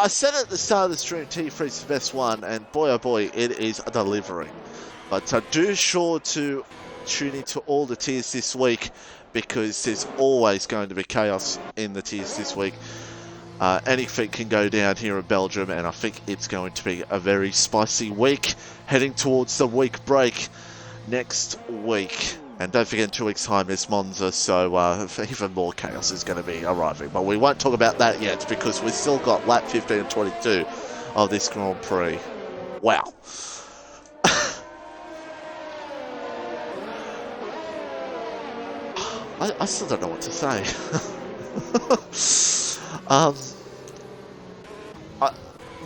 said at the start of the stream, T3 is the best one, and boy oh boy, it is delivering. But do sure to tune into all the tiers this week, because there's always going to be chaos in the tiers this week. Anything can go down here in Belgium, and I think it's going to be a very spicy week, heading towards the week break next week. And don't forget, in 2 weeks' time is Monza, so even more chaos is going to be arriving. But we won't talk about that yet, because we've still got lap 15 and 22 of this Grand Prix. Wow. I still don't know what to say.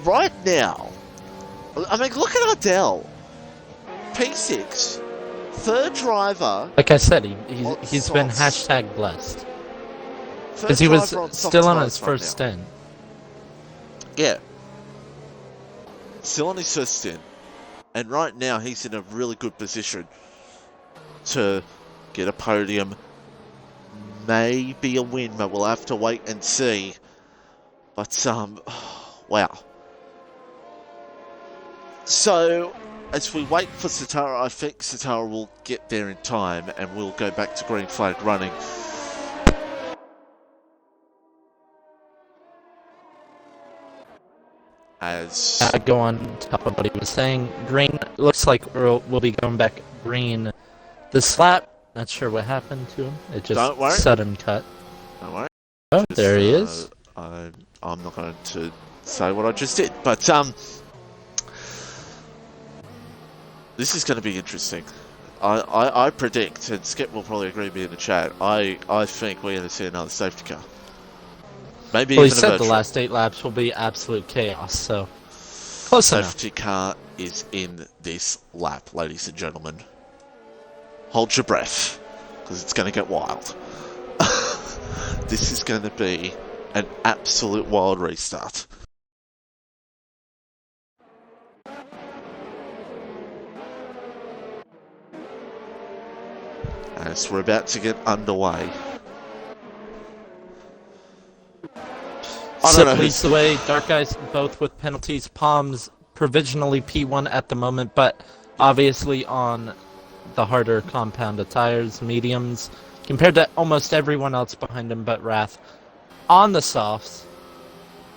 Right now, I mean, look at Ardell. P6. 3rd driver. Like I said, he's been hashtag blessed. Because he was still on his first stint. Yeah. Still on his first stint. And right now he's in a really good position to get a podium. Maybe a win, but we'll have to wait and see. But, wow. So, as we wait for Sitara, I think Sitara will get there in time, and we'll go back to green flag running. As I go on top of what he was saying. Green looks like we'll be going back green this lap. Not sure what happened to him. It just sudden cut. Don't worry. Oh, there he is. I'm not going to say what I just did, but this is going to be interesting. I predict, and Skip will probably agree with me in the chat, I think we're going to see another safety car. Maybe well, even he said the last 8 laps will be absolute chaos, so close enough. Safety car is in this lap, ladies and gentlemen. Hold your breath, because it's going to get wild. This is going to be an absolute wild restart. As we're about to get underway. So leads the way. Dark Eyes both with penalties. Palms provisionally P1 at the moment, but obviously on the harder compound of tires, mediums, compared to almost everyone else behind him but Wrath. On the softs.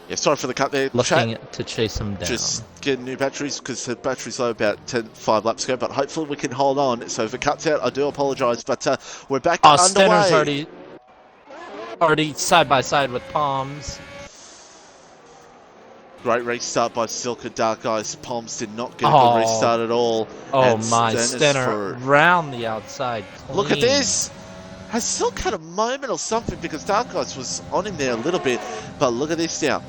Yeah, sorry for the cut there. Looking to chase him down. Just getting new batteries, because the battery's low about 5 laps ago, but hopefully we can hold on. So if it cuts out, I do apologise, but we're back underway. Stenner's already side by side with Palms. Great restart by Silk and Dark Eyes. Palms did not get a good restart at all. Oh my, Stenner round the outside. Clean. Look at this. Has Silk had a moment or something, because Dark Eyes was on him there a little bit, but look at this now.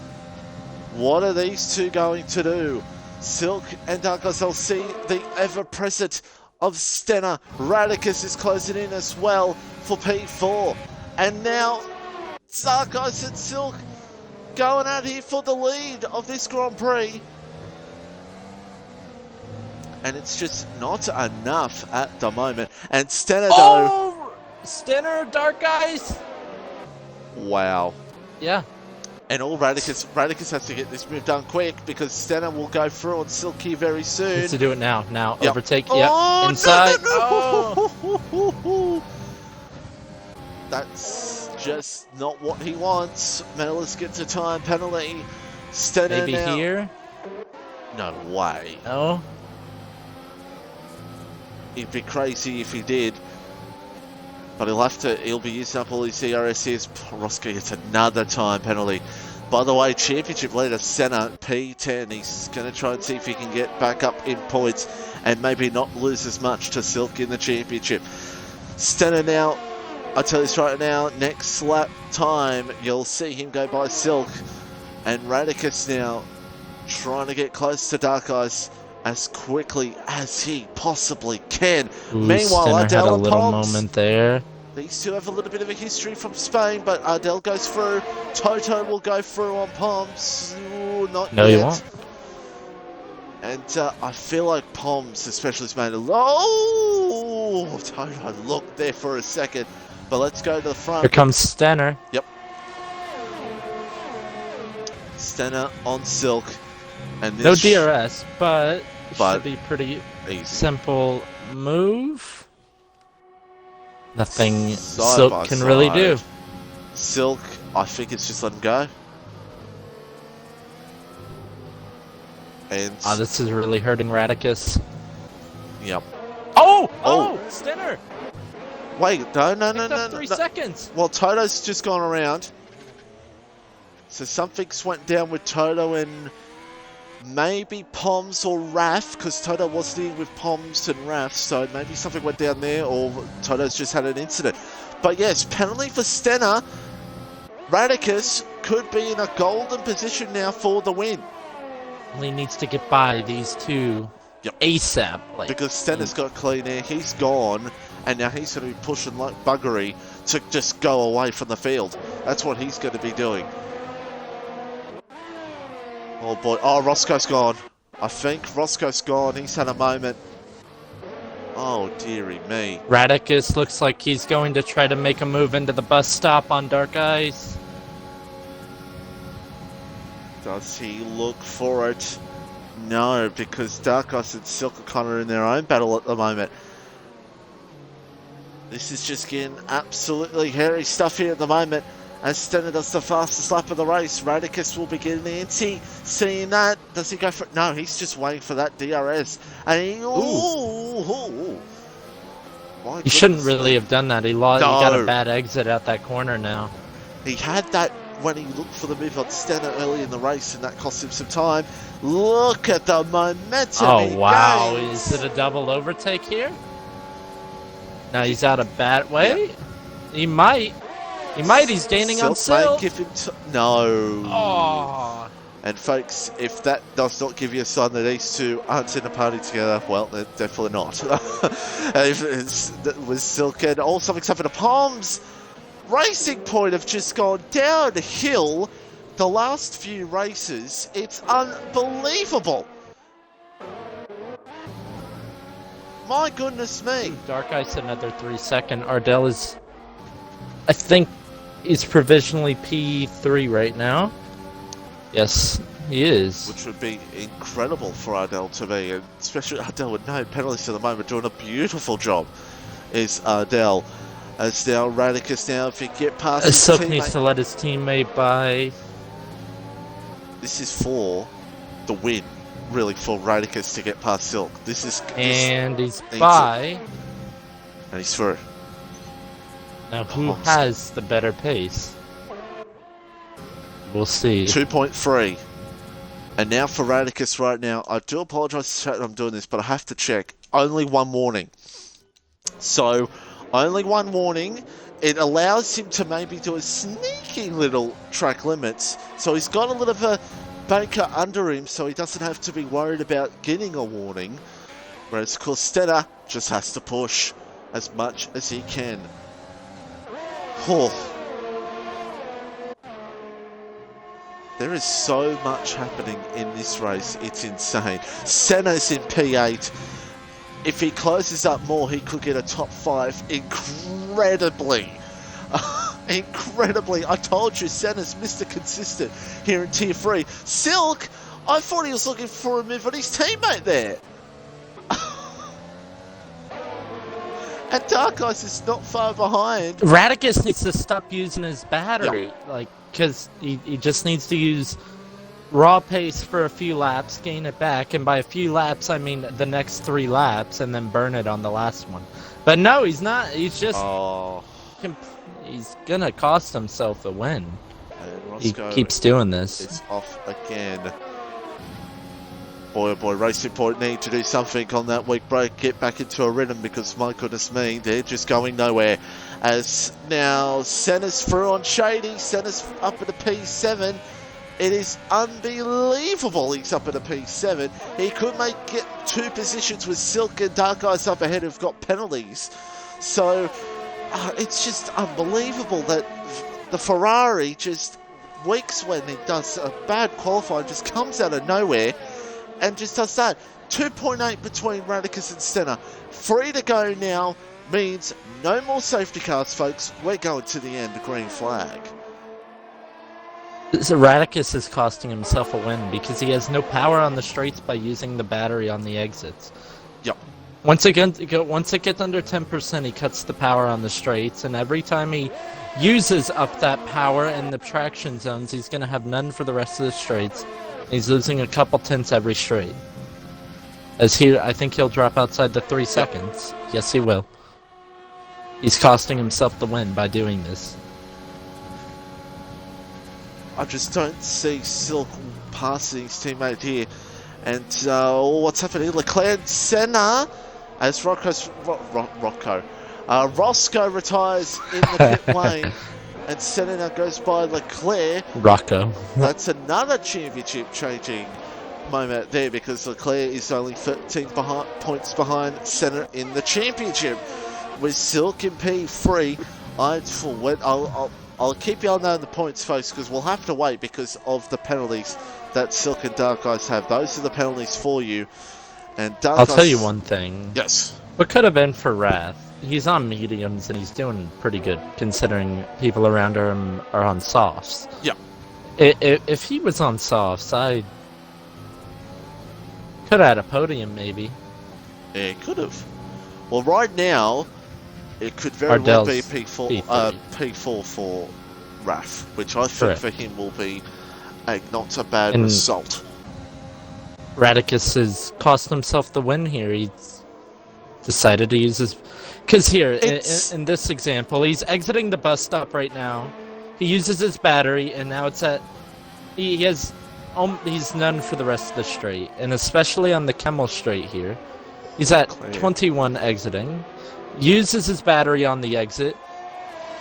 What are these two going to do? Silk and Dark Eyes, they'll see the ever-present of Stenner. Radicus is closing in as well for P4. And now Zarkos and Silk going out here for the lead of this Grand Prix. And it's just not enough at the moment. And Stenner though... Oh! Stenner, Dark Eyes! Wow. Yeah. And all Radicus has to get this move done quick because Stenner will go through on Silky very soon. Needs to do it now. Now, yep. overtake. Oh, yep. Inside. No. Oh. That's just not what he wants. Medalist gets a time penalty. Stenner Maybe now. here? No way. No. It'd be crazy if he did. But he'll be using up all his CRSs. Roscoe gets another time penalty. By the way, championship leader Senna, P10. He's going to try and see if he can get back up in points and maybe not lose as much to Silk in the championship. Stenner now, I tell you this right now, next lap time, you'll see him go by Silk. And Radicus now trying to get close to Dark Eyes as quickly as he possibly can. Ooh, Meanwhile, Stenner Ardell had a and little Poms, moment there. these two have a little bit of a history from Spain, but Ardell goes through. Toto will go through on Poms. Ooh, not No, yet. you won't. And I feel like Poms, especially, has made a... Oh! Toto looked there for a second. But let's go to the front. Here comes Stenner. Yep. Stenner on Silk. And No this DRS, but But should be pretty easy. simple move. Nothing Side Silk by can really do. side. Silk, I think it's just let him go. And This is really hurting Radicus. yep. Oh! Oh. Oh! Stenner! Wait, no. Picked up 3 seconds. Well, Toto's just gone around. So something's went down with Toto and maybe Poms or Raf, because Toto was dealing with Poms and Raf, so maybe something went down there, or Toto's just had an incident. But yes, penalty for Stenner. Radicus could be in a golden position now for the win. He needs to get by these two Yep. ASAP. Like, Because Stenner's got clean air, he's gone, and now he's going to be pushing like buggery to just go away from the field. That's what he's going to be doing. Oh boy, oh, Roscoe's gone. I think Roscoe's gone, he's had a moment. Oh dearie me. Radicus looks like he's going to try to make a move into the bus stop on Dark Eyes. Does he look for it? No, because Dark Eyes and Silk are kind of in their own battle at the moment. This is just getting absolutely hairy stuff here at the moment. As Stenner does the fastest lap of the race, Radicus will be getting the NT. Seeing that, does he go for it? No, he's just waiting for that DRS. And he... Ooh. He shouldn't really have done that. He got a No. bad exit out that corner now. He had that when he looked for the move on Stenner early in the race, and that cost him some time. Look at the momentum. Oh, wow. Gains. Is it a double overtake here? Now he's out of bad way. Yeah. He might. He's gaining on Silk. Give him no. Oh. And folks, if that does not give you a sign that these two aren't in a party together, well, they're definitely not. If it was Silk and all something's happened to Palms. Racing Point have just gone downhill the last few races. It's unbelievable. My goodness me. Dark Ice another 3 second. Ardell is, I think, he's provisionally P3 right now. Yes, he is. Which would be incredible for Ardell to be, and especially Ardell with no penalties at the moment, doing a beautiful job, is Ardell. As now Radicus now, if he get past his Silk teammate, needs to let his teammate by. this is for the win, really, for Radicus to get past Silk. This is And he's needs by. and he's through. Now, who Palms. has the better pace? We'll see. 2.3. And now for Radicus right now, I do apologise that I'm doing this, but I have to check. Only one warning. So, only one warning. It allows him to maybe do a sneaky little track limits. So he's got a little bit of a banker under him, so he doesn't have to be worried about getting a warning. Whereas, of course, Stenner just has to push as much as he can. Oh. There is so much happening in this race, it's insane. Senna's in P8. If he closes up more, he could get a top 5 incredibly. Incredibly. I told you, Senna's Mr. Consistent here in Tier 3. Silk, I thought he was looking for a move on his teammate there. And Dark Eyes is not far behind. Radicus needs to stop using his battery, because he just needs to use raw pace for a few laps, gain it back, and by a few laps, I mean the next 3 laps, and then burn it on the last one. But no, he's not. He's just... He's gonna cost himself a win. He keeps doing this. It's off again. Boy, oh boy, Racing Point need to do something on that week break, get back into a rhythm, because my goodness me, they're just going nowhere. As now Senna's through on Shady, Senna's up at a P7. It is unbelievable he's up at a P7. He could get 2 positions with Silk and Dark Eyes up ahead who've got penalties. So it's just unbelievable that the Ferrari just weeks when it does a bad qualifying just comes out of nowhere and just does that. 2.8 between Radicus and Stenner. 3 to go now means no more safety cars, folks. We're going to the end, the green flag. So Radicus is costing himself a win because he has no power on the straights by using the battery on the exits. Yep. Once it gets under 10%, he cuts the power on the straights, and every time he uses up that power in the traction zones, he's going to have none for the rest of the straights. He's losing a couple tenths every straight. I think he'll drop outside the 3 seconds. Yes, he will. He's costing himself the win by doing this. I just don't see Silk passing his teammate here. And what's happening? Leclerc and Senna as Roscoe retires in the pit lane. And Senna now goes by Leclerc. Rocco. That's another championship changing moment there, because Leclerc is only 13 points behind Senna in the championship. With Silk in P3, I'll keep you on the points, folks, because we'll have to wait because of the penalties that Silk and Dark Eyes have. Those are the penalties for you. And I'll tell you one thing. Yes. What could have been for Wrath? He's on mediums and he's doing pretty good considering people around him are on softs. Yeah. If he was on softs, I could have had a podium maybe. Yeah, he could have. Well, right now, it could very well be P4 for Raf, which I think for him will be not a bad result. Radicus has cost himself the win here. He's decided to use his... Because here, in this example, he's exiting the bus stop right now. He uses his battery, and now it's at... He's none for the rest of the straight. And especially on the Kemmel straight here. He's at 21 exiting. Uses his battery on the exit.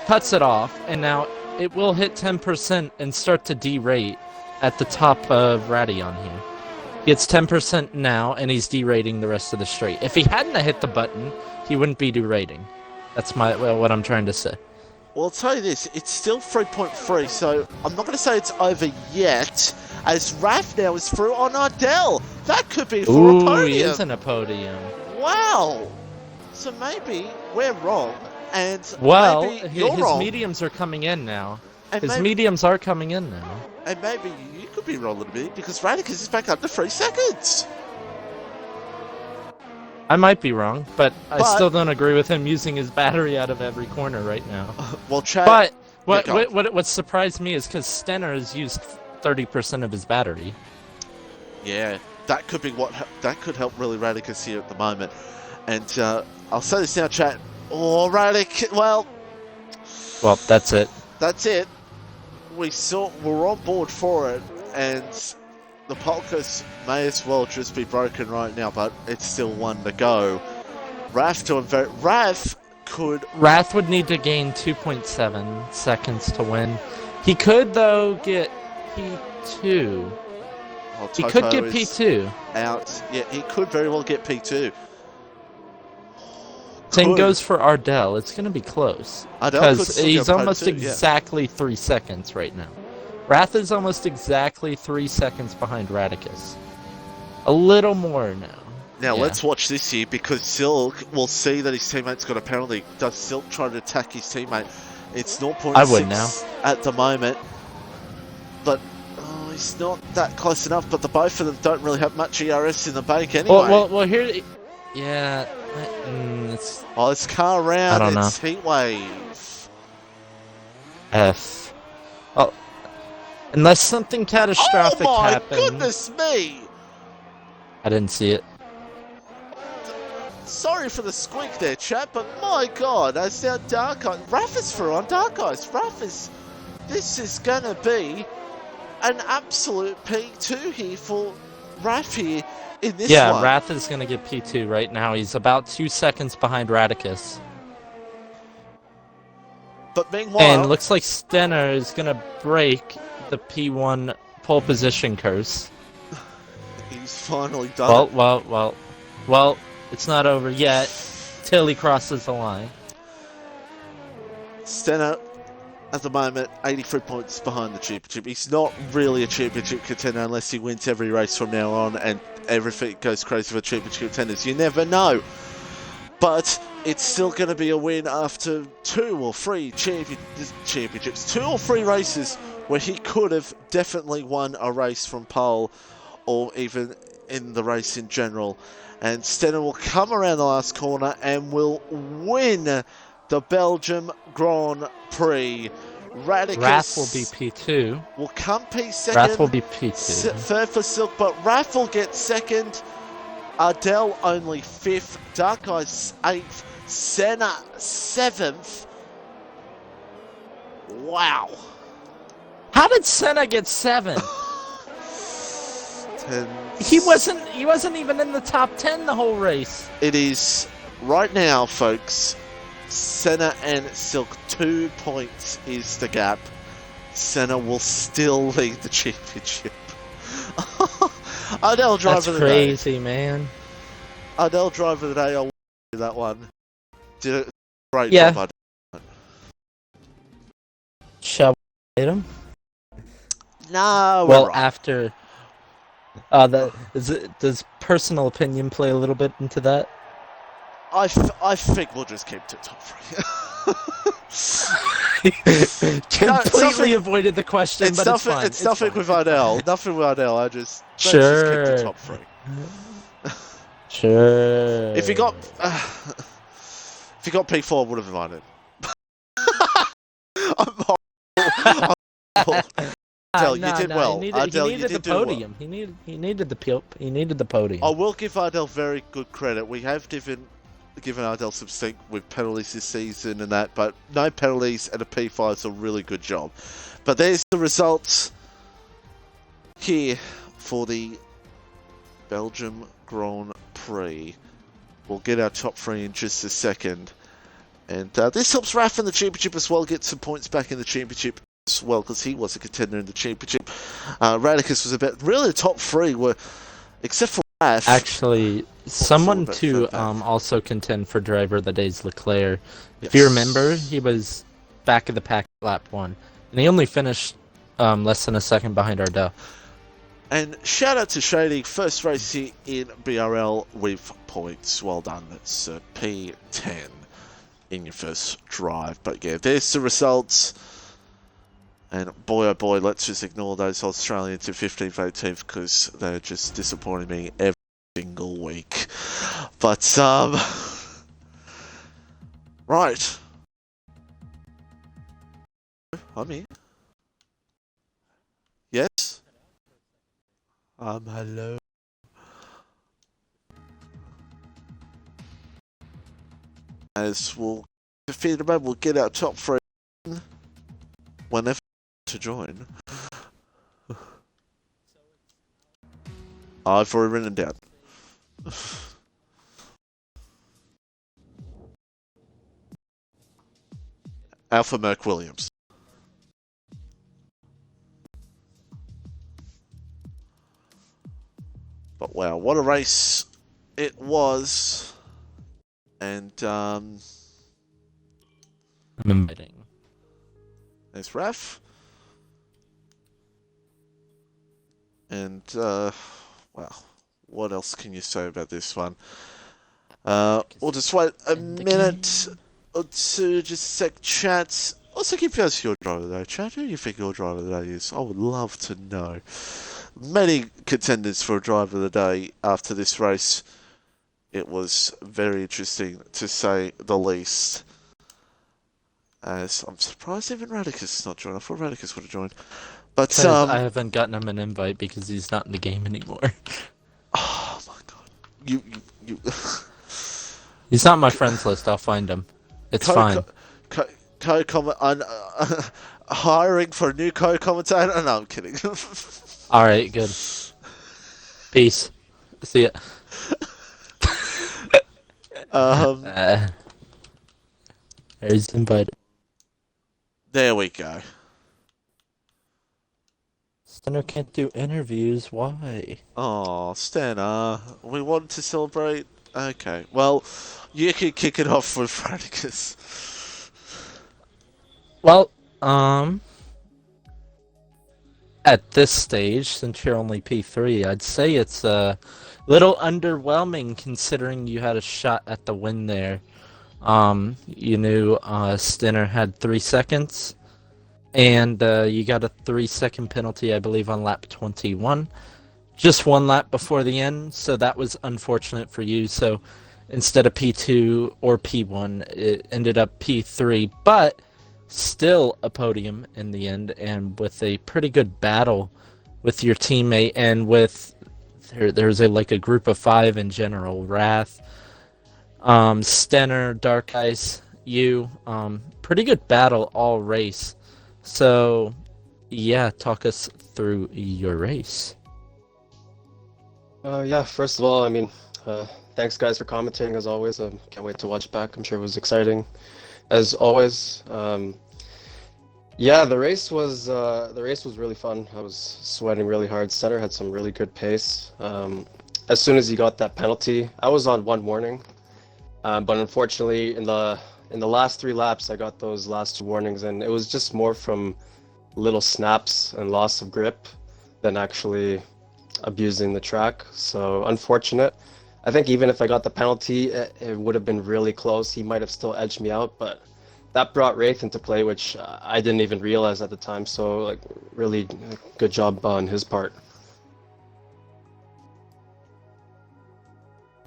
Cuts it off, and now it will hit 10% and start to derate at the top of Radion here. He gets 10% now, and he's derating the rest of the straight. If he hadn't hit the button, he wouldn't be derating. That's what I'm trying to say. Well, I'll tell you this, it's still 3.3, so I'm not going to say it's over yet, as Raf now is through on Ardell. That could be for a podium. He is in a podium. Wow. So maybe we're wrong, and maybe you're wrong. His mediums are coming in now. And his mediums are coming in now. And maybe you could be wrong a little bit, because Radicus is back under 3 seconds. I might be wrong, but I still don't agree with him using his battery out of every corner right now. Well, Chad... But what surprised me is because Stenner has used 30% of his battery. Yeah, that could be that could help really Radicus here at the moment. And I'll say this now, chat. Oh, well, that's it. That's it. We're on board for it, and the Polkas may as well just be broken right now, but it's still 1 to go. Raf would need to gain 2.7 seconds to win. He could, though, get P2. Well, he could get P2. Out. Yeah, he could very well get P2. Same could. goes for Ardell. It's going to be close. Ardell could Because still he's get almost podium too, yeah. exactly 3 seconds right now. Wrath is almost exactly 3 seconds behind Radicus. A little more now. Now Yeah. let's watch this here because Silk will see that his teammate's got a penalty. Does Silk try to attack his teammate? It's 0.6 I would now. at the moment, but he's not that close enough. But the both of them don't really have much ERS in the bank anyway. Well, here, yeah, it's Oh, it's car round. I don't It's heat wave. F. Oh, unless something catastrophic Oh my happened. goodness me! I didn't see it. Sorry for the squeak there, chat, but my god, as now Dark Eyes. Raph is through on Dark Eyes. This is gonna be an absolute P2 here for Raph here in this Yeah, one. Wrath is going to get P2 right now. He's about 2 seconds behind Radicus. But meanwhile, And looks like Stenner is going to break the P1 pole position curse. he's finally done it. Well, it's not over yet till he crosses the line. Stenner, at the moment, 83 points behind the championship. He's not really a championship contender unless he wins every race from now on and everything goes crazy for championship contenders. You never know. But it's still going to be a win after 2 or 3 championships. 2 or 3 races where he could have definitely won a race from pole or even in the race in general. And Stenner will come around the last corner and will win the Belgium Grand Prix. Radicus Wrath will be P2. will come P2. Wrath will be P2. Third for Silk, but Raph will get 2nd. Ardell only 5th. Dark Eyes 8th. Senna 7th. Wow. How did Senna get 7? 10. He wasn't even in the top 10 the whole race. It is right now, folks. Senna and Silk, 2 points is the gap. Senna will still lead the championship. Ardell driver That's of the crazy, man. day. Ardell driver of the day. I'll do that one. Did a great Yeah. job. Shall we hit him? No. Well, right. after does personal opinion play a little bit into that? I think we'll just keep to top 3. Completely avoided the question, It's but nothing. it's fine. It's nothing fine. with Ardell. Nothing with Ardell. Let's just keep Sure. to top 3. Sure. If you got P4, I would have invited. I'm horrible. Ardell, you did well. Ardell, he you needed did the do well. podium. He needed the podium. I will give Ardell very good credit. We have given Ardell some stink with penalties this season and that, but no penalties and a P5 is a really good job. But there's the results here for the Belgium Grand Prix. We'll get our top 3 in just a second. And this helps Raph in the championship as well, get some points back in the championship as well, because he was a contender in the championship. Radicus was about really the top 3 were, except for Raph. Actually, someone about to third back. also contend for driver of the day's Leclerc. If you remember, he was back of the pack lap 1, and he only finished less than a second behind Ardell. And shout out to Shady, first race here in BRL with points. Well done. That's P10 in your first drive. But yeah, there's the results. And boy oh boy, let's just ignore those Australians in 15th, 18th because they're just disappointing me every single week. But, right. I'm here. Yes? Hello. As we'll defeat them, we'll get our top 3 whenever to join. I've already written it down. Alpha Merc Williams. But wow, what a race it was. And I'm inviting. there's Raf. And, well, what else can you say about this one? We'll just wait a minute or two, just a sec, chat. Also, give us your driver of the day, chat. Who do you think your driver of the day is? I would love to know. Many contenders for a driver of the day after this race. It was very interesting, to say the least. As I'm surprised even Radicus is not joined. I thought Radicus would have joined. But I haven't gotten him an invite because he's not in the game anymore. Oh my god. You He's not on my friends list. I'll find him. It's fine. Hiring for a new co-commentator? No, I'm kidding. Alright, good. Peace. See ya. There's invited. There we go. Stenner can't do interviews. Why? Oh, Stenner, we want to celebrate. Okay, well, you can kick it off with Radicus. Well, at this stage, since you're only P3, I'd say it's a little underwhelming considering you had a shot at the win there. You knew Stenner had 3 seconds, and you got a 3-second penalty, I believe, on lap 21. Just 1 lap before the end, so that was unfortunate for you. So instead of P2 or P1, it ended up P3, but still a podium in the end, and with a pretty good battle with your teammate, and with there's a group of 5 in general. Wrath, Stenner, Dark Ice, you, pretty good battle all race. So yeah, talk us through your race. Yeah, first of all, I mean, thanks guys for commenting as always. Can't wait to watch back. I'm sure it was exciting as always. Yeah, the race was really fun. I was sweating really hard. Stenner had some really good pace. As soon as he got that penalty, I was on 1 warning, but unfortunately in the last 3 laps, I got those last 2 warnings, and it was just more from little snaps and loss of grip than actually abusing the track. So unfortunate. I think even if I got the penalty, it would have been really close. He might have still edged me out, but that brought Wraith into play, which I didn't even realize at the time. So really good job on his part.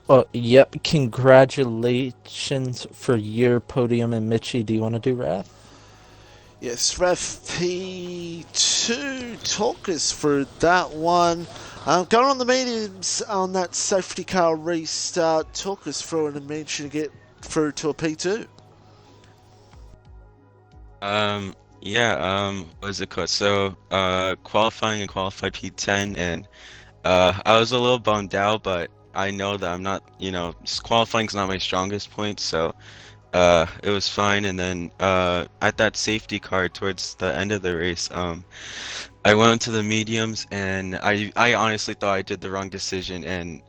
Well, yep, congratulations for your podium. And Mitchie, do you want to do Wrath? Yes, Ref P2, talk us through that one. Going on the mediums on that safety car restart, talk us through and manage to get through to a P2. What is it called? So, qualifying and qualified P10, and I was a little bummed out, but I know that I'm not, qualifying's not my strongest point, so it was fine. And then at that safety car towards the end of the race, I went into the mediums, and I honestly thought I did the wrong decision, and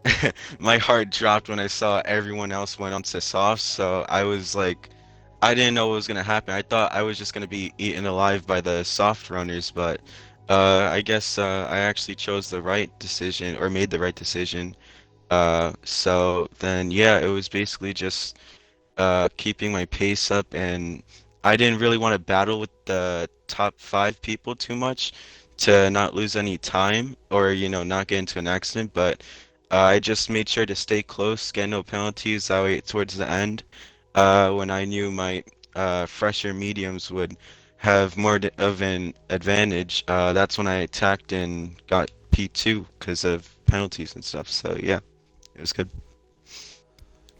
my heart dropped when I saw everyone else went on to softs. So I was like, I didn't know what was gonna happen. I thought I was just gonna be eaten alive by the soft runners, but I guess I actually chose the right decision, or made the right decision. So then, yeah, it was basically just keeping my pace up, and I didn't really want to battle with the top 5 people too much to not lose any time, or not get into an accident. But I just made sure to stay close, get no penalties. That way, towards the end, when I knew my fresher mediums would have more of an advantage, that's when I attacked and got P2 because of penalties and stuff. So yeah, it was good.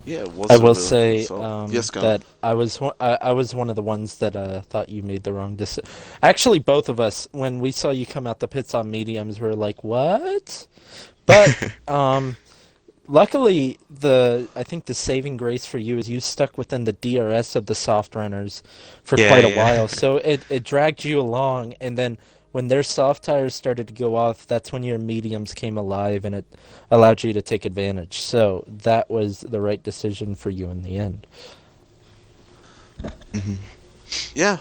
Yeah, it was. I will say yes, that I was one of the ones that thought you made the wrong decision. Actually, both of us, when we saw you come out the pits on mediums, we were like, "What?" But luckily, I think the saving grace for you is you stuck within the DRS of the soft runners for quite a while, so it dragged you along. And then when their soft tires started to go off, that's when your mediums came alive and it allowed you to take advantage. So that was the right decision for you in the end. Yeah,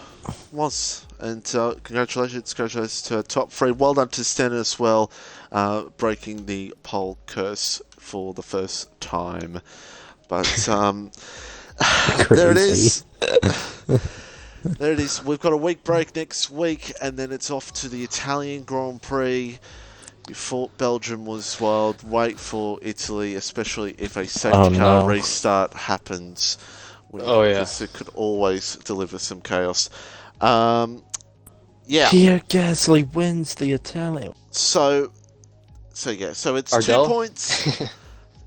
was. And congratulations to our top three. Well done to Stenner as well, breaking the pole curse for the first time. But there it is. There it is. We've got a week break next week, and then it's off to the Italian Grand Prix. You thought Belgium was wild. Wait for Italy, especially if a safety car restart happens. Oh, yeah. Because it could always deliver some chaos. Yeah. Pierre Gasly wins the Italian. So it's Ardell? 2 points.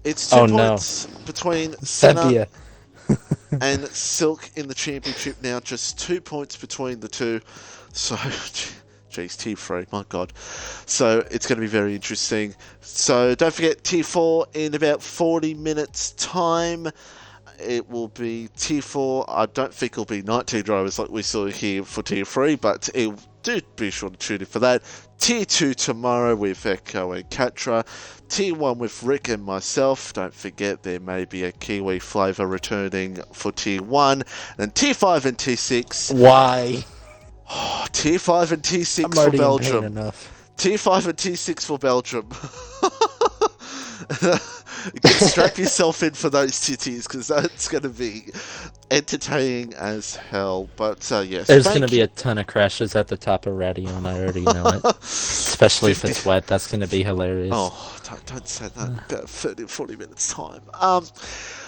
It's 2 points between Senna Sepia. and Silk in the championship now. Just 2 points between the two. So, geez, T3, my God. So it's going to be very interesting. So don't forget T4 in about 40 minutes' time. It will be T4. I don't think it'll be 19 drivers like we saw here for T3, but do be sure to tune in for that. T2 tomorrow with Echo and Katra. T1 with Rick and myself. Don't forget there may be a Kiwi flavour returning for T1. And T5 and T6. Why? T5 and T6 I'm for already in pain Belgium. enough. T5 and T6 for Belgium. Strap yourself in for those titties because that's going to be entertaining as hell. But yes, there's going to be a ton of crashes at the top of Radio, and I already know it. Especially if it's wet, that's going to be hilarious. Oh, don't say that. About 30 or 40 minutes time.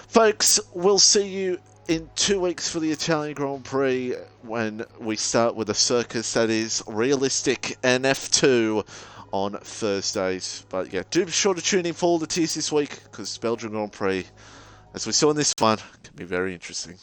Folks, we'll see you in 2 weeks for the Italian Grand Prix when we start with a circus that is realistic and F2 on Thursdays. But yeah, do be sure to tune in for all the teas this week because Belgian Grand Prix, as we saw in this one, can be very interesting.